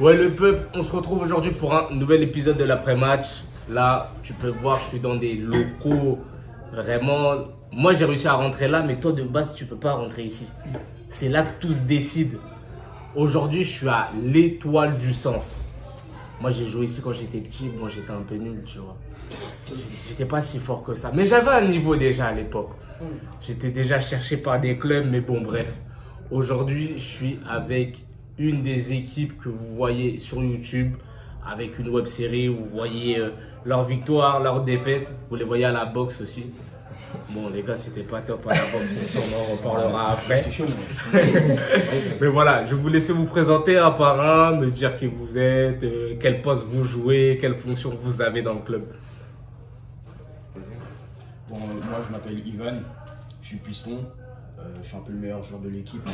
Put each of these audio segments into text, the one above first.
Ouais, le peuple, on se retrouve aujourd'hui pour un nouvel épisode de l'après-match. Là, tu peux voir, je suis dans des locaux vraiment. Moi, j'ai réussi à rentrer là, mais toi, de base, tu peux pas rentrer ici. C'est là que tout se décide. Aujourd'hui, je suis à l'Étoile du Sens. Moi, j'ai joué ici quand j'étais petit. Bon, j'étais un peu nul, tu vois. J'étais pas si fort que ça. Mais j'avais un niveau déjà à l'époque. J'étais déjà cherché par des clubs, mais bon, bref. Aujourd'hui, je suis avec une des équipes que vous voyez sur YouTube, avec une web série où vous voyez leurs victoires, leurs défaites. Vous les voyez à la boxe aussi. Bon, les gars, c'était pas top à la boxe, mais ça, on en reparlera après. Mais voilà, je vais vous laisser vous présenter un par un, me dire qui vous êtes, quel poste vous jouez, quelle fonction vous avez dans le club. Bon, moi je m'appelle Ivan, je suis piston, je suis un peu le meilleur joueur de l'équipe, mais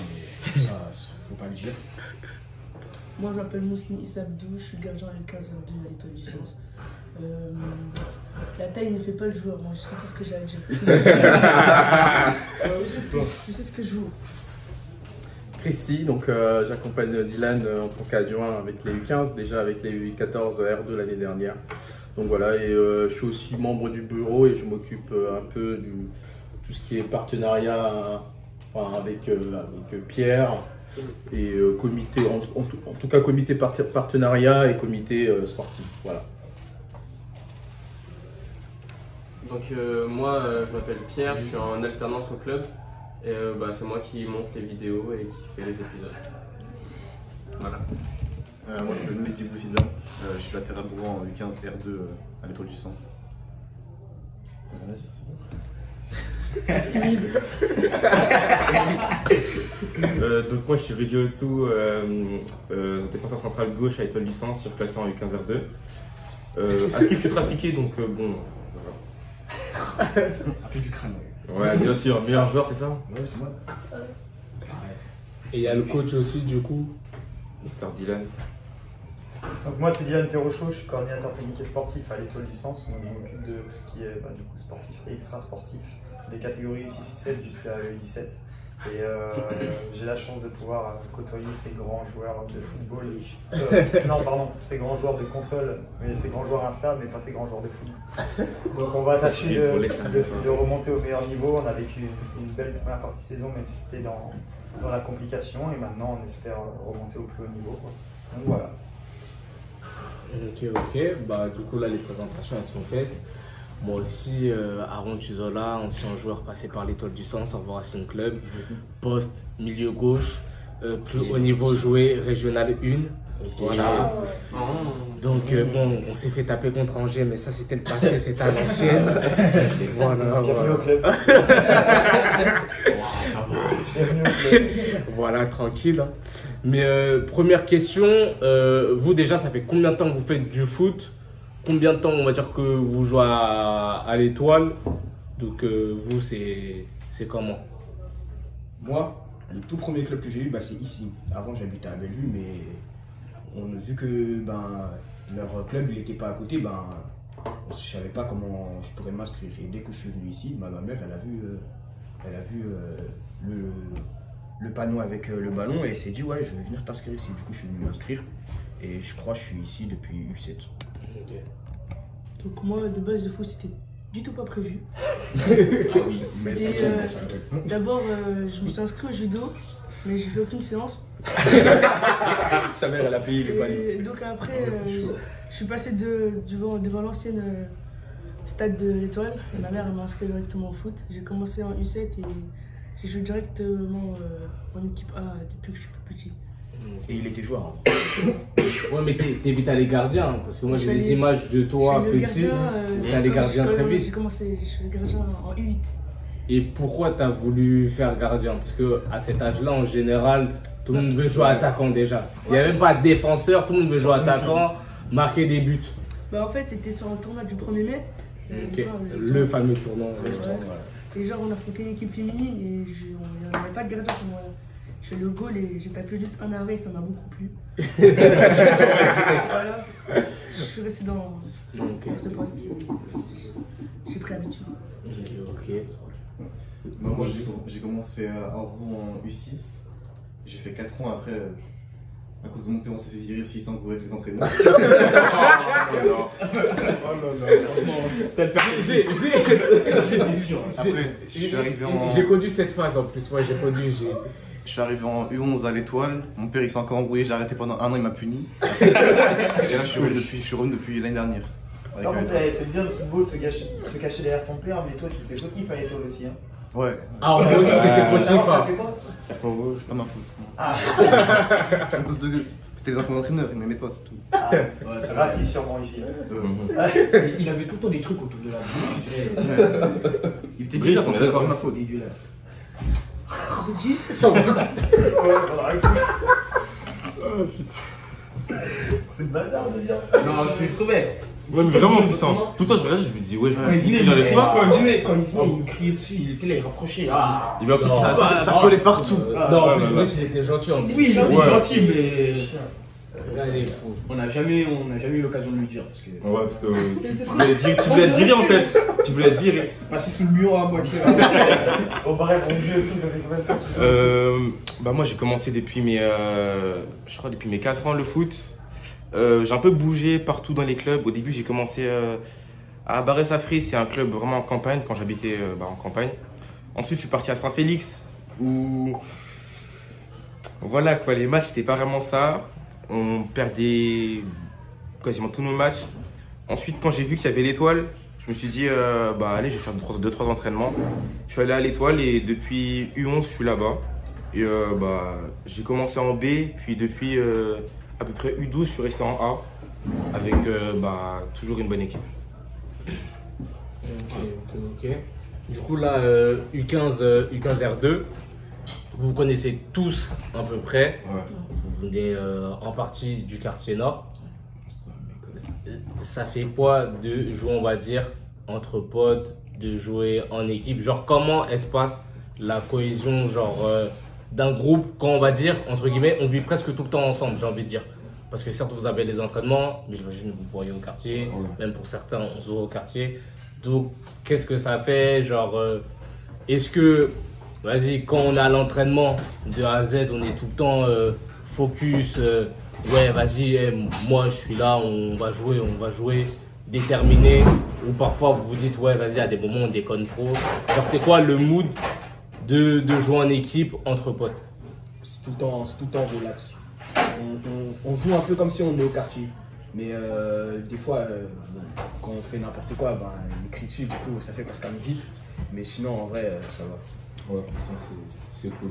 ça, faut pas le dire. Moi je m'appelle Mouslim Issabdou, je suis gardien avec 15 2 à l'Étoile du Sens. La taille ne fait pas le joueur, moi je sais tout ce que j'ai à dire. Je sais ce que je joue. Christy, donc j'accompagne Dylan en tant qu'adjoint avec les U15, déjà avec les U14 R2 l'année dernière. Donc voilà, et je suis aussi membre du bureau et je m'occupe un peu de tout ce qui est partenariat avec Pierre et comité, en tout cas comité partenariat et comité sportif. Voilà. Donc moi je m'appelle Pierre, je suis en alternance au club et c'est moi qui monte les vidéos et qui fait les épisodes. Voilà. Moi je m'appelle Mehdi Boussida, je suis latéral droit en U15 R2 à l'Étoile du Sens. Donc moi je suis Régio Otou, défenseur central gauche à l'Étoile du Sens, surclassé en U15 R2. À ce qui fait trafiquer, donc bon. Un peu du crâne, Ouais, bien sûr, meilleur joueur, c'est ça? Ouais, c'est moi. Et il y a le coach aussi, du coup. Mister Dylan. Donc moi c'est Dylan Perrochot, je suis coordinateur technique et sportif à l'Étoile du Sens, donc je m'occupe de tout ce qui est du coup, sportif et extra-sportif, des catégories 6-7 jusqu'à U17. Et j'ai la chance de pouvoir côtoyer ces grands joueurs de football, non pardon, ces grands joueurs de console, mais ces grands joueurs Insta, mais pas ces grands joueurs de foot. Donc on va tâcher de remonter au meilleur niveau. On a vécu une belle première partie de saison, même si c'était dans la complication, et maintenant on espère remonter au plus haut niveau, quoi. Donc voilà. Ok, bah du coup là les présentations elles sont faites. Moi aussi, Aaron Tuzola, ancien joueur passé par l'Étoile du Sens, au revoir Racing Club, poste milieu gauche, plus haut niveau joué, régional 1. Voilà. Donc bon, on s'est fait taper contre Angers, mais ça c'était le passé, c'était à l'ancienne. Voilà. Bienvenue au club. Bienvenue au club. Voilà, tranquille. Hein. Mais première question, vous déjà, ça fait combien de temps que vous faites du foot? Combien de temps on va dire que vous jouez à l'Étoile? Donc vous, c'est comment? Moi, le tout premier club que j'ai eu, c'est ici. Avant j'habitais à Bellevue, mais vu que leur club il n'était pas à côté, je ne savais pas comment je pourrais m'inscrire. Et dès que je suis venu ici, ma mère elle a vu le panneau avec le ballon et elle s'est dit ouais je vais venir t'inscrire ici. Du coup je suis venu m'inscrire et je crois que je suis ici depuis U7. Okay. Donc moi de base le foot c'était du tout pas prévu. Ah oui, d'abord je me suis inscrit au judo, mais j'ai fait aucune séance. Sa mère elle a payé les paniers. Donc après je suis passé devant l'ancienne stade de l'Étoile et ma mère elle m'a inscrit directement au foot. J'ai commencé en U7 et j'ai joué directement en équipe A depuis que je suis plus petit. Et il était joueur. Ouais, mais t'es vite allé gardien, hein, parce que moi j'ai des images de toi petit, t'es allé gardien très vite. J'ai commencé, je suis gardien en U8. Et pourquoi t'as voulu faire gardien? Parce que à cet âge-là, en général, tout le monde veut jouer attaquant déjà. Il n'y a même pas de défenseur, tout le monde veut jouer attaquant, marquer des buts. En fait, c'était sur le tournoi du 1er mai. Okay. Le fameux tournoi. Et genre, on a fait une équipe féminine et il n'y avait pas de gardien pour moi. Je fais le goal et j'ai tapé juste un arrêt, ça m'a beaucoup plu. Voilà. Je suis resté dans ce poste. J'ai pris habitude. Ok. Moi j'ai commencé à Orvaux en U6. J'ai fait 4 ans après À cause de mon père, on s'est fait virer parce qu'il s'est embrouillé avec les entraînements. Après, je suis arrivé en... J'ai connu cette phase en plus, moi j'ai connu. Je suis arrivé en U11 à l'Étoile. Mon père il s'est encore embrouillé, j'ai arrêté pendant 1 an, il m'a puni. Et là je suis revenu depuis l'année dernière. Par contre, c'est bien beau de se cacher derrière ton père, mais toi tu étais fautif à l'Étoile aussi. Hein. Ouais. Ah, moi aussi j'étais fautif. Hein. C'est pas ma faute. Ah. C'est à cause de gosse. C'était les anciens entraîneurs, ils m'aimaient pas, c'est tout. Ah, ouais, c'est raciste sûrement ici. Il avait tout le temps des trucs autour de la bouche. Il était bizarre, on est d'accord. c'est ma faute. Dégueulasse. C'est bâtard de dire. Non, je le trouvais. Ouais, mais vraiment puissant. Tout le temps, je regarde, je me dis, ouais, Quand il venait, il enlève pas. quand il venait, il me criait dessus, il était là, il rapprochait. Ah. Il va tout Non. ça. Ça collait partout. Non, en ouais, plus, ouais, moi ouais. j'étais gentil en plus. Oui, il était Ouais. gentil, mais Allez, fou. on n'a jamais eu l'occasion de lui dire. Parce que Ouais, parce que tu voulais être viré en fait. Tu voulais être viré. passer sous le mur à moitié. Au bref, mon vieux et tout, ça fait combien de temps que tu joues Moi j'ai commencé depuis je crois depuis mes 4 ans le foot. J'ai un peu bougé partout dans les clubs. Au début j'ai commencé à Barré-Safri, c'est un club vraiment en campagne quand j'habitais en campagne. Ensuite je suis parti à Saint-Félix où voilà quoi, les matchs c'était pas vraiment ça. On perdait quasiment tous nos matchs. Ensuite quand j'ai vu qu'il y avait l'Étoile, je me suis dit allez, je vais faire 2-3 entraînements. Je suis allé à l'Étoile et depuis U11 je suis là-bas. Et j'ai commencé en B, puis depuis à peu près U12 je suis resté en A avec toujours une bonne équipe. Ok. Du coup là, U15 R2, vous vous connaissez tous à peu près. Ouais. Vous venez en partie du quartier nord. Ça fait quoi de jouer, on va dire, entre potes, de jouer en équipe? Genre comment elle se passe la cohésion d'un groupe quand on va dire, entre guillemets, on vit presque tout le temps ensemble, j'ai envie de dire. Parce que certes vous avez les entraînements, mais j'imagine que vous pourriez au quartier, même pour certains on se voit au quartier. Donc qu'est-ce que ça fait? Est-ce que, vas-y, quand on est à l'entraînement de A à Z, on est tout le temps focus, ouais vas-y, moi je suis là, on va jouer, déterminé, ou parfois vous vous dites ouais vas-y, à des moments on déconne trop. Genre c'est quoi le mood de jouer en équipe entre potes? c'est tout le temps relax. On joue un peu comme si on est au quartier. Mais des fois, quand on fait n'importe quoi, ils nous crient dessus, du coup ça fait qu'on se calme vite. Mais sinon en vrai, ça va. Ouais, c'est cool.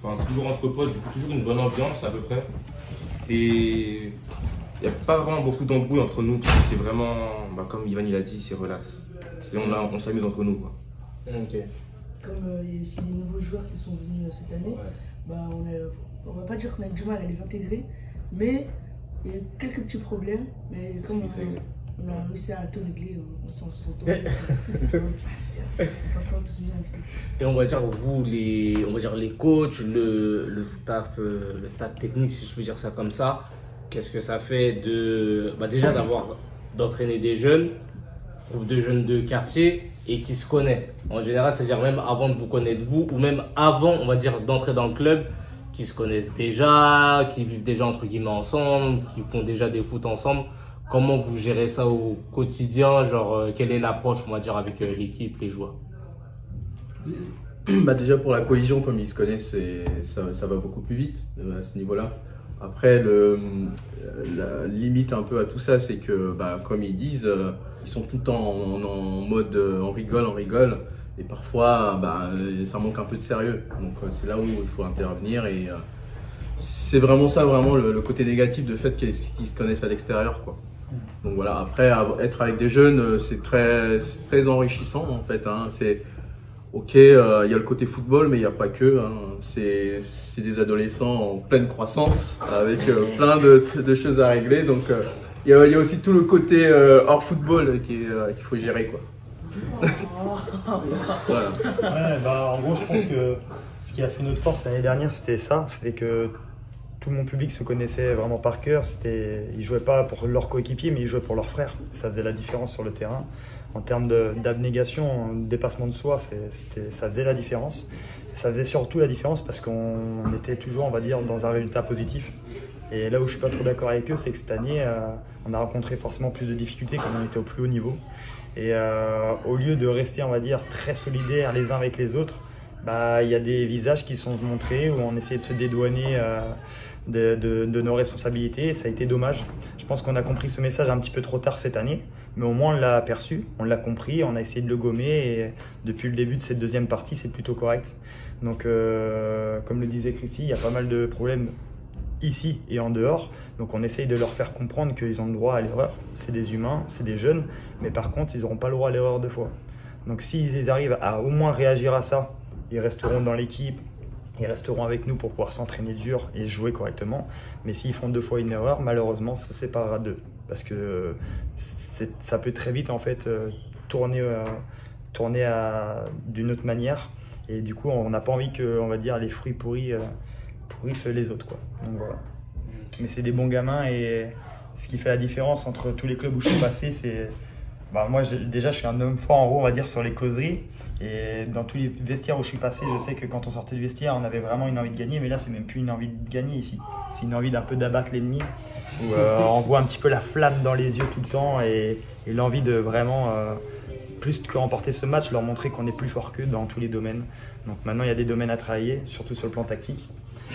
Enfin, toujours entre potes, du coup, toujours une bonne ambiance à peu près. Il n'y a pas vraiment beaucoup d'embrouilles entre nous, parce que c'est vraiment, comme Ivan il a dit, c'est relax. On s'amuse entre nous, quoi. Ok. Comme il y a aussi des nouveaux joueurs qui sont venus cette année, on va pas dire qu'on a du mal à les intégrer, mais il y a quelques petits problèmes, mais comme on a réussi à tout régler, on s'en s'entend. On s'entend tous bien ici. Et on va dire vous, les coachs, le staff technique, si je peux dire ça comme ça, qu'est-ce que ça fait déjà d'entraîner des jeunes, groupe de jeunes de quartier et qui se connaissent en général, c'est-à-dire même avant de vous connaître vous, ou même avant, on va dire, d'entrer dans le club, qui se connaissent déjà, qui vivent déjà entre guillemets ensemble, qui font déjà des foot ensemble. Comment vous gérez ça au quotidien? Quelle est l'approche, on va dire, avec l'équipe, les joueurs? Déjà pour la cohésion, comme ils se connaissent, ça va beaucoup plus vite à ce niveau-là. Après, la limite un peu à tout ça, c'est que, comme ils disent, ils sont tout le temps en mode on rigole. Et parfois, ça manque un peu de sérieux. Donc c'est là où il faut intervenir. Et c'est vraiment ça, le côté négatif de fait qu'ils se connaissent à l'extérieur, quoi. Donc voilà, après, être avec des jeunes, c'est très enrichissant en fait. C'est ok, il y a le côté football, mais il n'y a pas que. C'est des adolescents en pleine croissance, avec plein de choses à régler. Donc il y a aussi tout le côté hors football qu'il faut gérer, quoi. Voilà. Ouais, en gros, je pense que ce qui a fait notre force l'année dernière, c'était ça. C'était que tout mon public se connaissait vraiment par cœur. Ils jouaient pas pour leurs coéquipiers, mais ils jouaient pour leurs frères. Ça faisait la différence sur le terrain. En termes d'abnégation, de dépassement de soi, ça faisait la différence. Ça faisait surtout la différence parce qu'on était toujours, on va dire, dans un résultat positif. Et là où je suis pas trop d'accord avec eux, c'est que cette année, on a rencontré forcément plus de difficultés comme on était au plus haut niveau. Et au lieu de rester, on va dire, très solidaires les uns avec les autres, bah, y a des visages qui sont montrés où on essayait de se dédouaner de nos responsabilités. Et ça a été dommage. Je pense qu'on a compris ce message un petit peu trop tard cette année, mais au moins on l'a aperçu, on l'a compris, on a essayé de le gommer et depuis le début de cette deuxième partie, c'est plutôt correct. Donc, comme le disait Christy, il y a pas mal de problèmes ici et en dehors. Donc on essaye de leur faire comprendre qu'ils ont le droit à l'erreur. C'est des humains, c'est des jeunes, mais par contre, ils n'auront pas le droit à l'erreur deux fois. Donc s'ils arrivent à au moins réagir à ça, ils resteront dans l'équipe, ils resteront avec nous pour pouvoir s'entraîner dur et jouer correctement. Mais s'ils font deux fois une erreur, malheureusement, ça se séparera d'eux. Parce que ça peut très vite en fait tourner d'une autre manière. Et du coup, on n'a pas envie que, on va dire, les fruits pourrissent les autres, quoi. Donc voilà. Mais c'est des bons gamins et ce qui fait la différence entre tous les clubs où je suis passé, c'est... Bah moi, déjà, je suis un homme fort en haut, on va dire, sur les causeries. Et dans tous les vestiaires où je suis passé, je sais que quand on sortait du vestiaire, on avait vraiment une envie de gagner. Mais là, c'est même plus une envie de gagner ici. C'est une envie d'un peu d'abattre l'ennemi. Où on voit un petit peu la flamme dans les yeux tout le temps et l'envie de vraiment... plus que remporter ce match, leur montrer qu'on est plus fort qu'eux dans tous les domaines. Donc maintenant, il y a des domaines à travailler, surtout sur le plan tactique.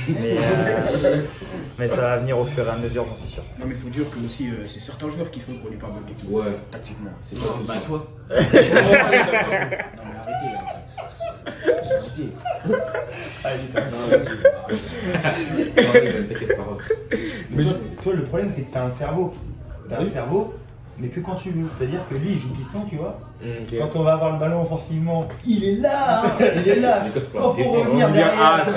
Mais ça va venir au fur et à mesure, j'en suis sûr. Non, mais il faut dire que aussi, c'est certains joueurs qui font qu'on n'est pas bon techniquement, Ouais. tactiquement. C'est Non, bah toi. Non, mais Mais toi, le problème, c'est que tu as un cerveau. Tu as un cerveau, mais que quand tu veux. C'est-à-dire que lui, il joue piston, tu vois. Okay. Quand on va avoir le ballon offensivement, il est là, hein, il est là. Quand il faut revenir derrière, ah, ça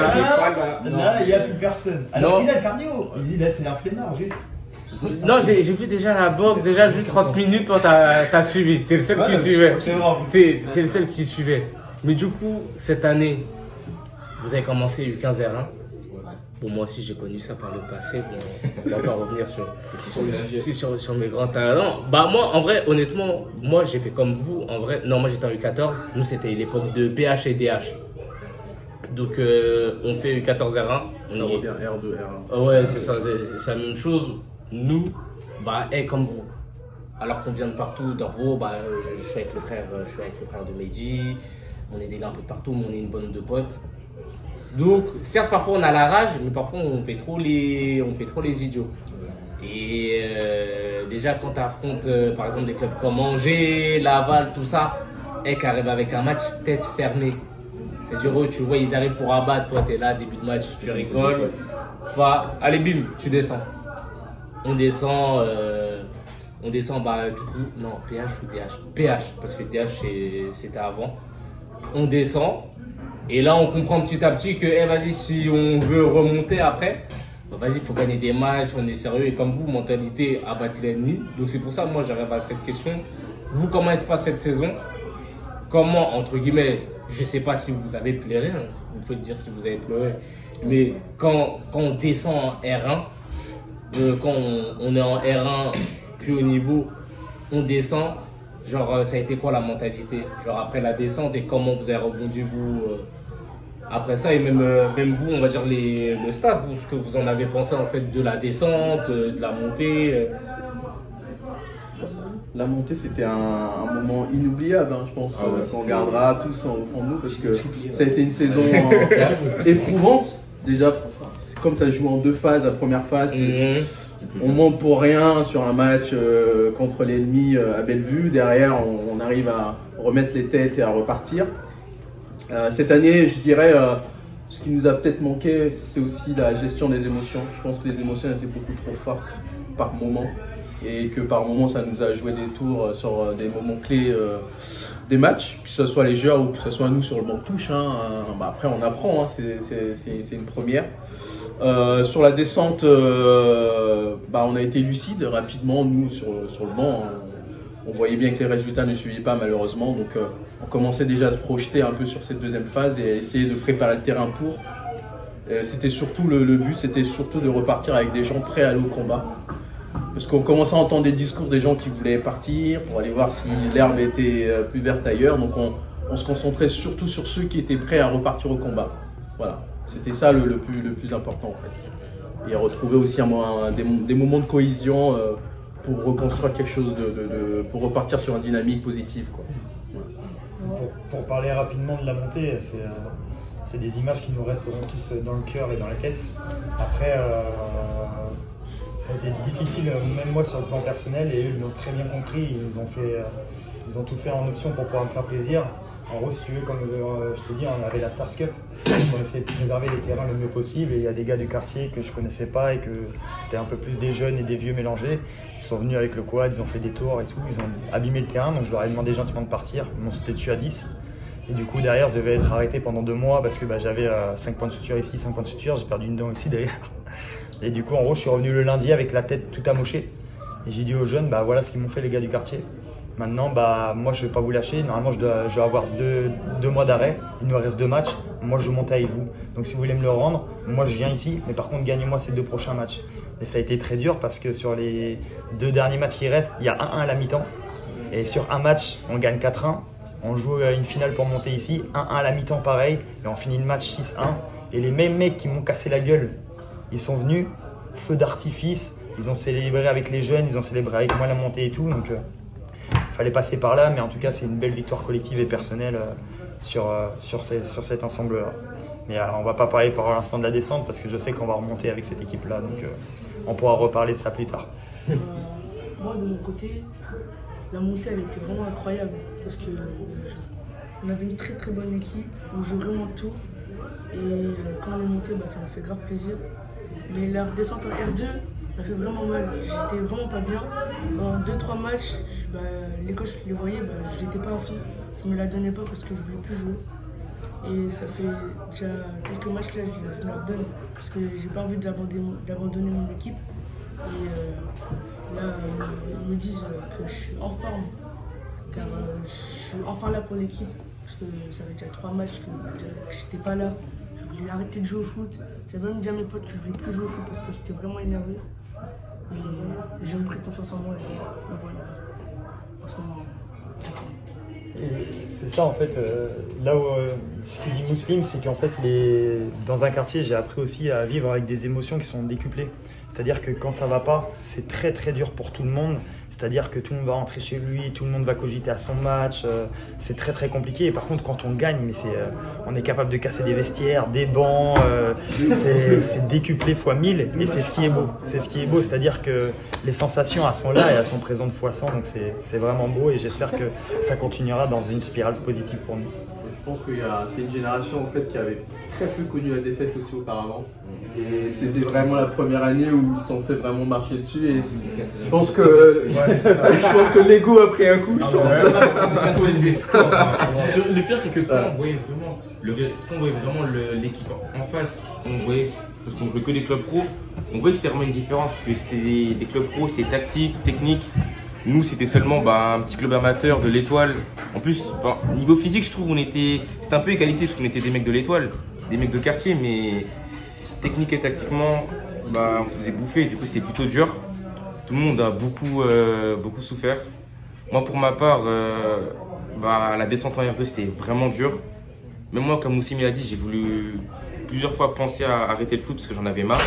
là, il n'y a plus personne. Alors il a le cardio. Il dit là, c'est un flemmard, juste. Non, j'ai vu déjà la boxe, déjà juste 30 minutes, toi t'as suivi, t'es le seul qui suivait. T'es le seul qui suivait. Mais du coup, cette année, vous avez commencé U15 R1. Bon, moi aussi j'ai connu ça par le passé, bon, on va pas revenir sur mes grands talents. Bah moi, en vrai, honnêtement, moi j'ai fait comme vous, en vrai, non moi j'étais en U14, nous c'était l'époque de PH et DH. Donc on fait U14 R1. Ça revient R2, R1. Ouais, c'est ça, c'est la même chose. Nous, bah, comme vous. Alors qu'on vient de partout, d'Orvaux, bah, je suis avec le frère de Mehdi, on est des gars un peu de partout, mais on est une bande de potes. Donc, certes, parfois on a la rage, mais parfois on fait trop les idiots. Et déjà, quand tu affrontes, par exemple, des clubs comme Angers, Laval, tout ça, qui arrivent avec un match tête fermée. C'est dur, tu vois, ils arrivent pour abattre, toi, tu es là, début de match, tu rigoles. Bah, allez, bim, tu descends. On descend, bah, du coup, non, PH ou DH? PH, parce que DH, c'était avant. On descend. Et là, on comprend petit à petit que, vas-y, si on veut remonter après, bah, vas-y, il faut gagner des matchs, on est sérieux. Et comme vous, mentalité, abattre l'ennemi. Donc, c'est pour ça, moi, j'arrive à cette question. Vous, comment se passe cette saison? Comment, entre guillemets, je ne sais pas si vous avez pleuré, hein, vous pouvez dire si vous avez pleuré, mais quand on descend en R1, quand on est en R1 plus haut niveau, on descend, genre ça a été quoi la mentalité? Genre après la descente et comment vous avez rebondi vous après ça et même vous, on va dire le staff, vous, ce que vous en avez pensé en fait de la descente, de la montée La montée, c'était un moment inoubliable, hein, je pense. On gardera tous au fond de nous parce que ça a été une saison éprouvante. Déjà, comme ça joue en deux phases, la première phase, on monte pour rien sur un match contre l'ennemi à Bellevue. Derrière, on arrive à remettre les têtes et à repartir. Cette année, je dirais, ce qui nous a peut-être manqué, c'est aussi la gestion des émotions. Je pense que les émotions étaient beaucoup trop fortes par moment. Et que par moment ça nous a joué des tours sur des moments clés des matchs, que ce soit les joueurs ou que ce soit nous sur le banc de touche. Bah après on apprend, hein, c'est une première. Sur la descente, bah on a été lucide rapidement, nous sur le banc. On voyait bien que les résultats ne suivaient pas malheureusement, donc on commençait déjà à se projeter un peu sur cette deuxième phase et à essayer de préparer le terrain pour. C'était surtout le but, c'était surtout de repartir avec des gens prêts à aller au combat. Parce qu'on commençait à entendre des discours des gens qui voulaient partir pour aller voir si l'herbe était plus verte ailleurs. Donc on se concentrait surtout sur ceux qui étaient prêts à repartir au combat. Voilà, c'était ça le plus important en fait. et retrouver aussi des moments de cohésion pour reconstruire quelque chose pour repartir sur une dynamique positive, quoi. Pour parler rapidement de la montée, c'est des images qui nous resteront tous dans le cœur et dans la tête. Après, ça a été difficile, même moi sur le plan personnel, et eux ils l'ont très bien compris. Ils ont tout fait en option pour pouvoir me faire plaisir. En gros, si tu veux, comme je te dis, on avait la Stars Cup, on essayait de préserver les terrains le mieux possible, et il y a des gars du quartier que je connaissais pas et que c'était un peu plus des jeunes et des vieux mélangés. Ils sont venus avec le quad, ils ont fait des tours et tout, ils ont abîmé le terrain, donc je leur ai demandé gentiment de partir. Ils m'ont sauté dessus à 10. Et du coup, derrière, je devais être arrêté pendant 2 mois parce que j'avais 5 points de suture ici, 5 points de suture, j'ai perdu une dent aussi d'ailleurs. Et du coup, en gros, je suis revenu le lundi avec la tête tout amochée. Et j'ai dit aux jeunes, voilà ce qu'ils m'ont fait les gars du quartier. Maintenant, moi je ne vais pas vous lâcher. Normalement, je dois avoir 2 mois d'arrêt. Il nous reste 2 matchs. Moi, je monte avec vous. Donc, si vous voulez me le rendre, moi, je viens ici. Mais par contre, gagnez-moi ces 2 prochains matchs. Et ça a été très dur parce que sur les 2 derniers matchs qui restent, il y a 1-1 à la mi-temps. Et sur un match, on gagne 4-1. On joue une finale pour monter ici. 1-1 à la mi-temps, pareil. Et on finit le match 6-1. Et les mêmes mecs qui m'ont cassé la gueule, ils sont venus, feu d'artifice. Ils ont célébré avec les jeunes. Ils ont célébré avec moi la montée et tout. Donc, fallait passer par là, mais en tout cas c'est une belle victoire collective et personnelle sur cet ensemble-là. Mais on va pas parler pour l'instant de la descente parce que je sais qu'on va remonter avec cette équipe-là, donc on pourra reparler de ça plus tard. Moi de mon côté, la montée elle était vraiment incroyable parce que on avait une très très bonne équipe, on joue vraiment tout et quand on est monté, ça m'a fait grave plaisir. Mais la descente en R2, ça fait vraiment mal, j'étais vraiment pas bien. En 2-3 matchs, les coachs les voyaient, je l'étais pas à fond. Je me la donnais pas parce que je voulais plus jouer. Et ça fait déjà quelques matchs là, je me la redonne parce que j'ai pas envie d'abandonner mon équipe. Et là, ils me disent que je suis en forme, car je suis enfin là pour l'équipe. Parce que ça fait déjà 3 matchs que j'étais pas là. Je voulais arrêter de jouer au foot. J'avais même dit à mes potes que je voulais plus jouer au foot parce que j'étais vraiment énervé. Mais j'ai repris confiance en moi et voilà, en ce moment. C'est ça en fait, là où ce qu'il dit Mousseline, c'est qu'en fait dans un quartier j'ai appris aussi à vivre avec des émotions qui sont décuplées. C'est-à-dire que quand ça va pas, c'est très très dur pour tout le monde. C'est-à-dire que tout le monde va rentrer chez lui, tout le monde va cogiter à son match, c'est très très compliqué. Et par contre quand on gagne, on est capable de casser des vestiaires, des bancs, c'est décuplé x 1000 et c'est ce qui est beau. C'est ce qui est beau, c'est-à-dire que les sensations elles sont là et elles sont présentes x 100, donc c'est vraiment beau et j'espère que ça continuera dans une spirale positive pour nous. Je pense que c'est une génération en fait qui avait très peu connu la défaite aussi auparavant. Et c'était vraiment la première année où ils se sont fait vraiment marcher dessus. Et je pense que l'ego a pris un coup. Le pire c'est que quand on voyait vraiment l'équipe en face, on voyait, parce qu'on jouait que des clubs pro, on voyait que c'était vraiment une différence parce que c'était des clubs pro, c'était tactique, technique. Nous, c'était seulement un petit club amateur de l'Étoile. En plus, niveau physique, je trouve c'était un peu égalité parce qu'on était des mecs de l'Étoile, des mecs de quartier, mais technique et tactiquement, on se faisait bouffer. Du coup, c'était plutôt dur. Tout le monde a beaucoup souffert. Moi, pour ma part, la descente en R2, c'était vraiment dur. Même moi, comme Moussim l'a dit, j'ai voulu plusieurs fois penser à arrêter le foot parce que j'en avais marre.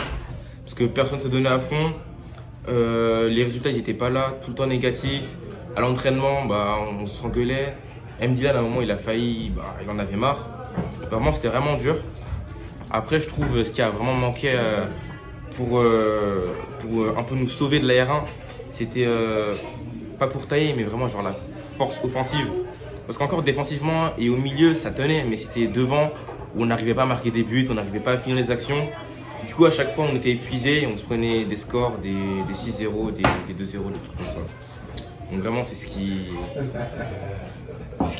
Parce que personne ne se donnait à fond. Les résultats n'étaient pas là, tout le temps négatifs. À l'entraînement, on s'engueulait. Dylan, à un moment, il a failli, il en avait marre. Vraiment, c'était vraiment dur. Après, je trouve ce qui a vraiment manqué pour un peu nous sauver de la R1, c'était pas pour tailler, mais vraiment genre la force offensive. Parce qu'encore défensivement et au milieu, ça tenait, mais c'était devant où on n'arrivait pas à marquer des buts, on n'arrivait pas à finir les actions. Du coup, à chaque fois, on était épuisés, on se prenait des scores, des 6-0, des 2-0, des trucs comme ça. Donc vraiment, c'est ce qui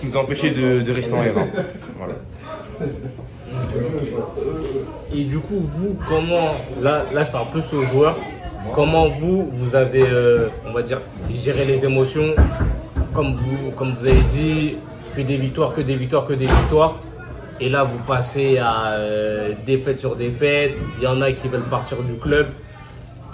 nous a empêché de rester en R1. Voilà. Et du coup, vous, comment, là je parle plus aux joueurs, comment vous avez, on va dire, géré les émotions, comme vous avez dit, que des victoires. Et là, vous passez à défaite sur défaite. Il y en a qui veulent partir du club.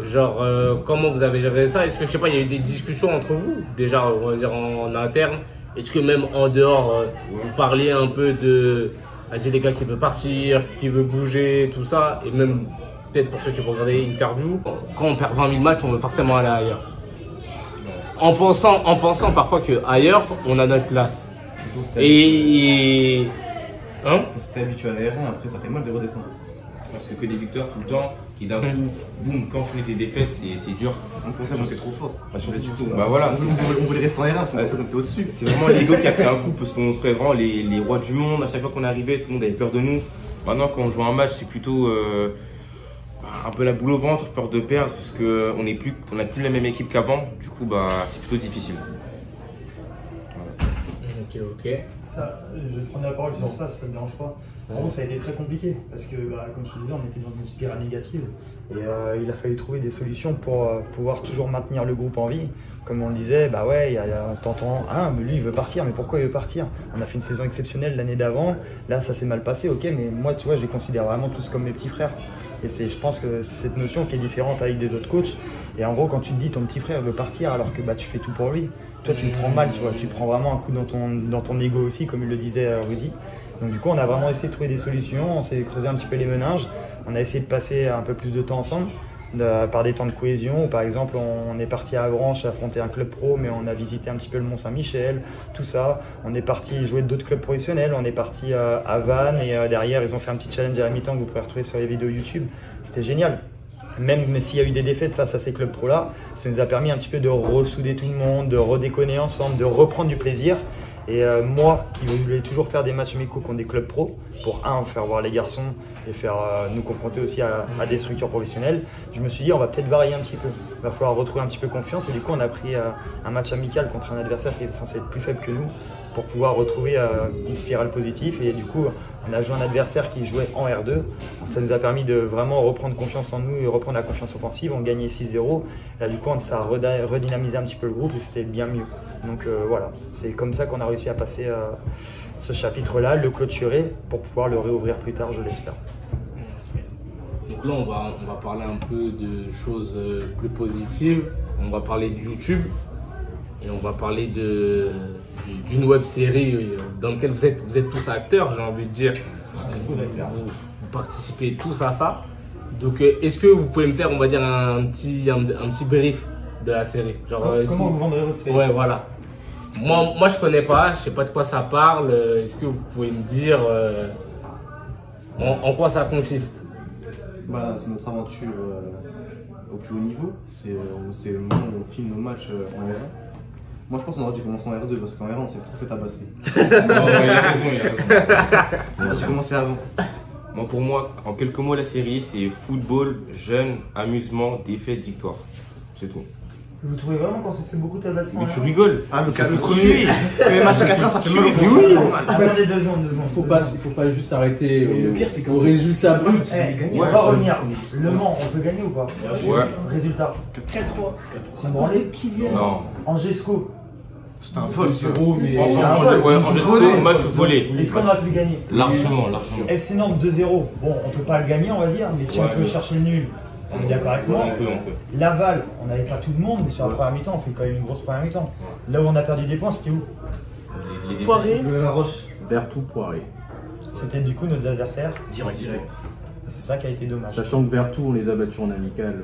Genre, comment vous avez géré ça? Est-ce que, je sais pas, il y a eu des discussions entre vous, déjà, on va dire en interne? Est-ce que même en dehors, vous parliez un peu de, vas-y les gars qui veut partir, qui veut bouger, tout ça? Et même peut-être pour ceux qui vont regarder l'interview, quand on perd 20 000 matchs, on veut forcément aller ailleurs. En pensant parfois qu'ailleurs, on a notre place. Et... Hein? Si t'es habitué à la R1, après ça fait mal de redescendre. Parce que des victoires tout le temps, et d'un coup, boum, quand on est des défaites, c'est dur. Donc pour ça, j'en sais trop fort. Bah, surtout du tout. Bah voilà. On voulait rester en R1, parce qu'on était au-dessus. C'est vraiment l'ego qui a fait un coup, parce qu'on serait vraiment les rois du monde. À chaque fois qu'on arrivait, tout le monde avait peur de nous. Maintenant, quand on joue un match, c'est plutôt un peu la boule au ventre, peur de perdre, parce qu'on n'a plus la même équipe qu'avant. Du coup, bah, c'est plutôt difficile. Ok. Ça, je vais prendre la parole sur ça, si ça ne te dérange pas. En gros, ça a été très compliqué parce que, comme je te disais, on était dans une spirale négative et il a fallu trouver des solutions pour pouvoir toujours maintenir le groupe en vie. Comme on le disait, bah ouais, il y a t'entends, mais lui il veut partir, mais pourquoi il veut partir? On a fait une saison exceptionnelle l'année d'avant, là ça s'est mal passé, ok, mais moi tu vois, je les considère vraiment tous comme mes petits frères. Et je pense que c'est cette notion qui est différente avec des autres coachs. Et en gros, quand tu te dis ton petit frère veut partir alors que tu fais tout pour lui, toi tu le prends mal, tu vois, tu prends vraiment un coup dans ton ego aussi, comme il le disait Rudy. Donc du coup, on a vraiment essayé de trouver des solutions, on s'est creusé un petit peu les méninges, on a essayé de passer un peu plus de temps ensemble, par des temps de cohésion. Par exemple, on est parti à Avranches affronter un club pro, mais on a visité un petit peu le Mont-Saint-Michel, tout ça. On est parti jouer d'autres clubs professionnels, on est parti à Vannes et derrière, ils ont fait un petit challenge à la mi-temps que vous pouvez retrouver sur les vidéos YouTube. C'était génial. Même s'il y a eu des défaites face à ces clubs pro-là, ça nous a permis un petit peu de ressouder tout le monde, de redéconner ensemble, de reprendre du plaisir. Et moi, qui voulais toujours faire des matchs amicaux contre des clubs pro, pour faire voir les garçons et faire nous confronter aussi à des structures professionnelles, je me suis dit on va peut-être varier un petit peu. Il va falloir retrouver un petit peu confiance et du coup on a pris un match amical contre un adversaire qui était censé être plus faible que nous pour pouvoir retrouver une spirale positive. Et du coup on a joué un adversaire qui jouait en R2. Ça nous a permis de vraiment reprendre confiance en nous et reprendre la confiance offensive. On gagnait 6-0. Et là, du coup, ça a redynamisé un petit peu le groupe et c'était bien mieux. Donc voilà, c'est comme ça qu'on a réussi à passer ce chapitre-là, le clôturer pour pouvoir le réouvrir plus tard, je l'espère. Donc là, on va parler un peu de choses plus positives. On va parler de YouTube et on va parler d'une web série dans laquelle vous êtes tous acteurs, j'ai envie de dire. Vous participez tous à ça. Donc, est-ce que vous pouvez me faire, on va dire, un petit brief de la série? Genre, comment vous vendrez votre série? Ouais, voilà. Moi, je connais pas, je sais pas de quoi ça parle. Est-ce que vous pouvez me dire en quoi ça consiste? C'est notre aventure au plus haut niveau. C'est le moment où on filme nos matchs en R1. Moi, je pense qu'on aurait dû commencer en R2 parce qu'en R1, on s'est trop fait tabasser. Non, il a raison. On aurait dû commencer avant. Moi, pour moi, en quelques mots, la série, c'est football, jeunes, amusement, défaite, victoire. C'est tout. Vous trouvez vraiment qu'on s'est fait beaucoup tabasser? Mais tu rigoles. Ah, mais ça le peut premier tuer. match 4-1, ça fait mal au Oui. oui. Attendez 2 secondes. Il faut pas juste s'arrêter Le pire, c'est au résultat brut. On va revenir. Le Mans, on peut gagner ou pas? Ouais. Résultat 4-3. C'est branlé. Non. Angesco. C'était un vol, c'est mais En match volé. Est-ce qu'on aurait pu gagner? Largement. FC Nantes 2-0. Bon, on peut pas le gagner, on va dire, mais si on peut chercher le nul, on est d'accord avec moi. On peut. Laval, on n'avait pas tout le monde, mais sur la première mi-temps, on fait quand même une grosse première mi-temps. Là où on a perdu des points, c'était où? Poiré. La Roche. Vertou, Poiré. C'était du coup nos adversaires. Direct. C'est ça qui a été dommage. Sachant que Vertou, on les a battus en amical.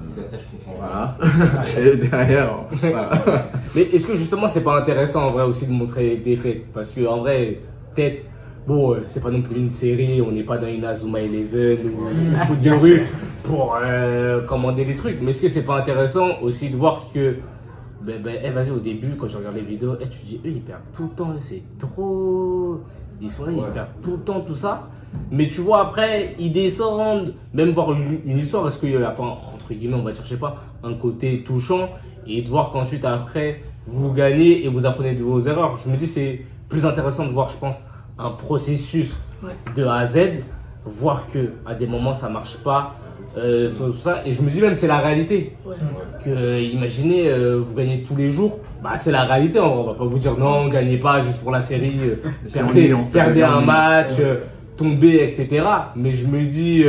Ça, je comprends. Voilà. Et derrière, voilà. Mais est-ce que justement c'est pas intéressant en vrai aussi de montrer des défaites? Parce que en vrai, peut-être, bon, c'est pas non plus une série, on n'est pas dans une Azuma Eleven ou une foot de rue pour commander des trucs. Mais est-ce que c'est pas intéressant aussi de voir que, vas-y, au début, quand je regarde les vidéos, tu te dis, eux ils perdent tout le temps, c'est trop. Ils sont là, ils perdent tout le temps, tout ça. Mais tu vois, après, ils descendent, même voir une histoire, est-ce qu'il n'y a pas, entre guillemets, on va dire, je sais pas, un côté touchant, et de voir qu'ensuite, après, vous gagnez et vous apprenez de vos erreurs. Je me dis, c'est plus intéressant de voir, je pense, un processus de A à Z, voir que à des moments, ça marche pas, tout ça. Et je me dis même, c'est la réalité. Que, imaginez, vous gagnez tous les jours, c'est la réalité. On va pas vous dire non, gagnez pas juste pour la série, perdez un match, tombez, etc. Mais je me dis,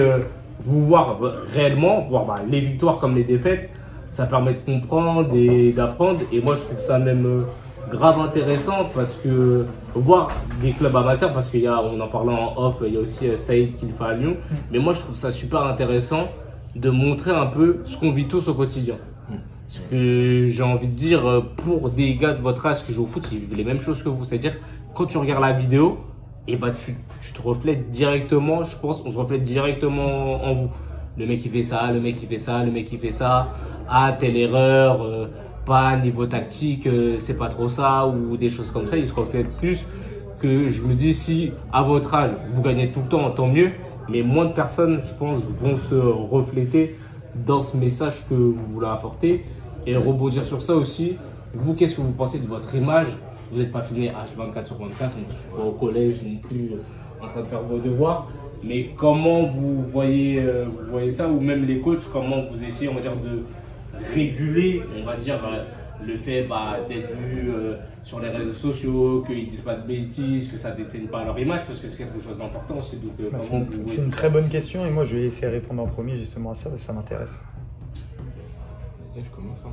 vous voir réellement, voir les victoires comme les défaites, ça permet de comprendre et d'apprendre. Et moi, je trouve ça même grave intéressant parce que voir des clubs amateurs, parce qu'il y a, on en parlait en off, il y a aussi Saïd qui le fait à Lyon. Mais moi, je trouve ça super intéressant de montrer un peu ce qu'on vit tous au quotidien. Parce que j'ai envie de dire, pour des gars de votre âge qui jouent au foot, ils vivent les mêmes choses que vous. C'est-à-dire, quand tu regardes la vidéo, et bah tu te reflètes directement, je pense, on se reflète directement en vous. Le mec il fait ça, le mec il fait ça, le mec il fait ça. Ah, telle erreur, pas niveau tactique, c'est pas trop ça, ou des choses comme ça. Il se reflète plus que je me dis, si à votre âge, vous gagnez tout le temps, tant mieux. Mais moins de personnes, je pense, vont se refléter dans ce message que vous voulez apporter. Et rebondir sur ça aussi, vous, qu'est-ce que vous pensez de votre image? Vous n'êtes pas filmé H24 sur 24, on ne suis pas au collège non plus en train de faire vos devoirs. Mais comment vous voyez ça, ou même les coachs, comment vous essayez, on va dire, de réguler, on va dire, le fait d'être vu sur les réseaux sociaux, qu'ils disent pas de bêtises, que ça ne déteigne pas leur image, parce que c'est quelque chose d'important aussi. C'est une très bonne question et moi je vais essayer de répondre en premier justement à ça, parce que ça m'intéresse. Vas-y, je commence.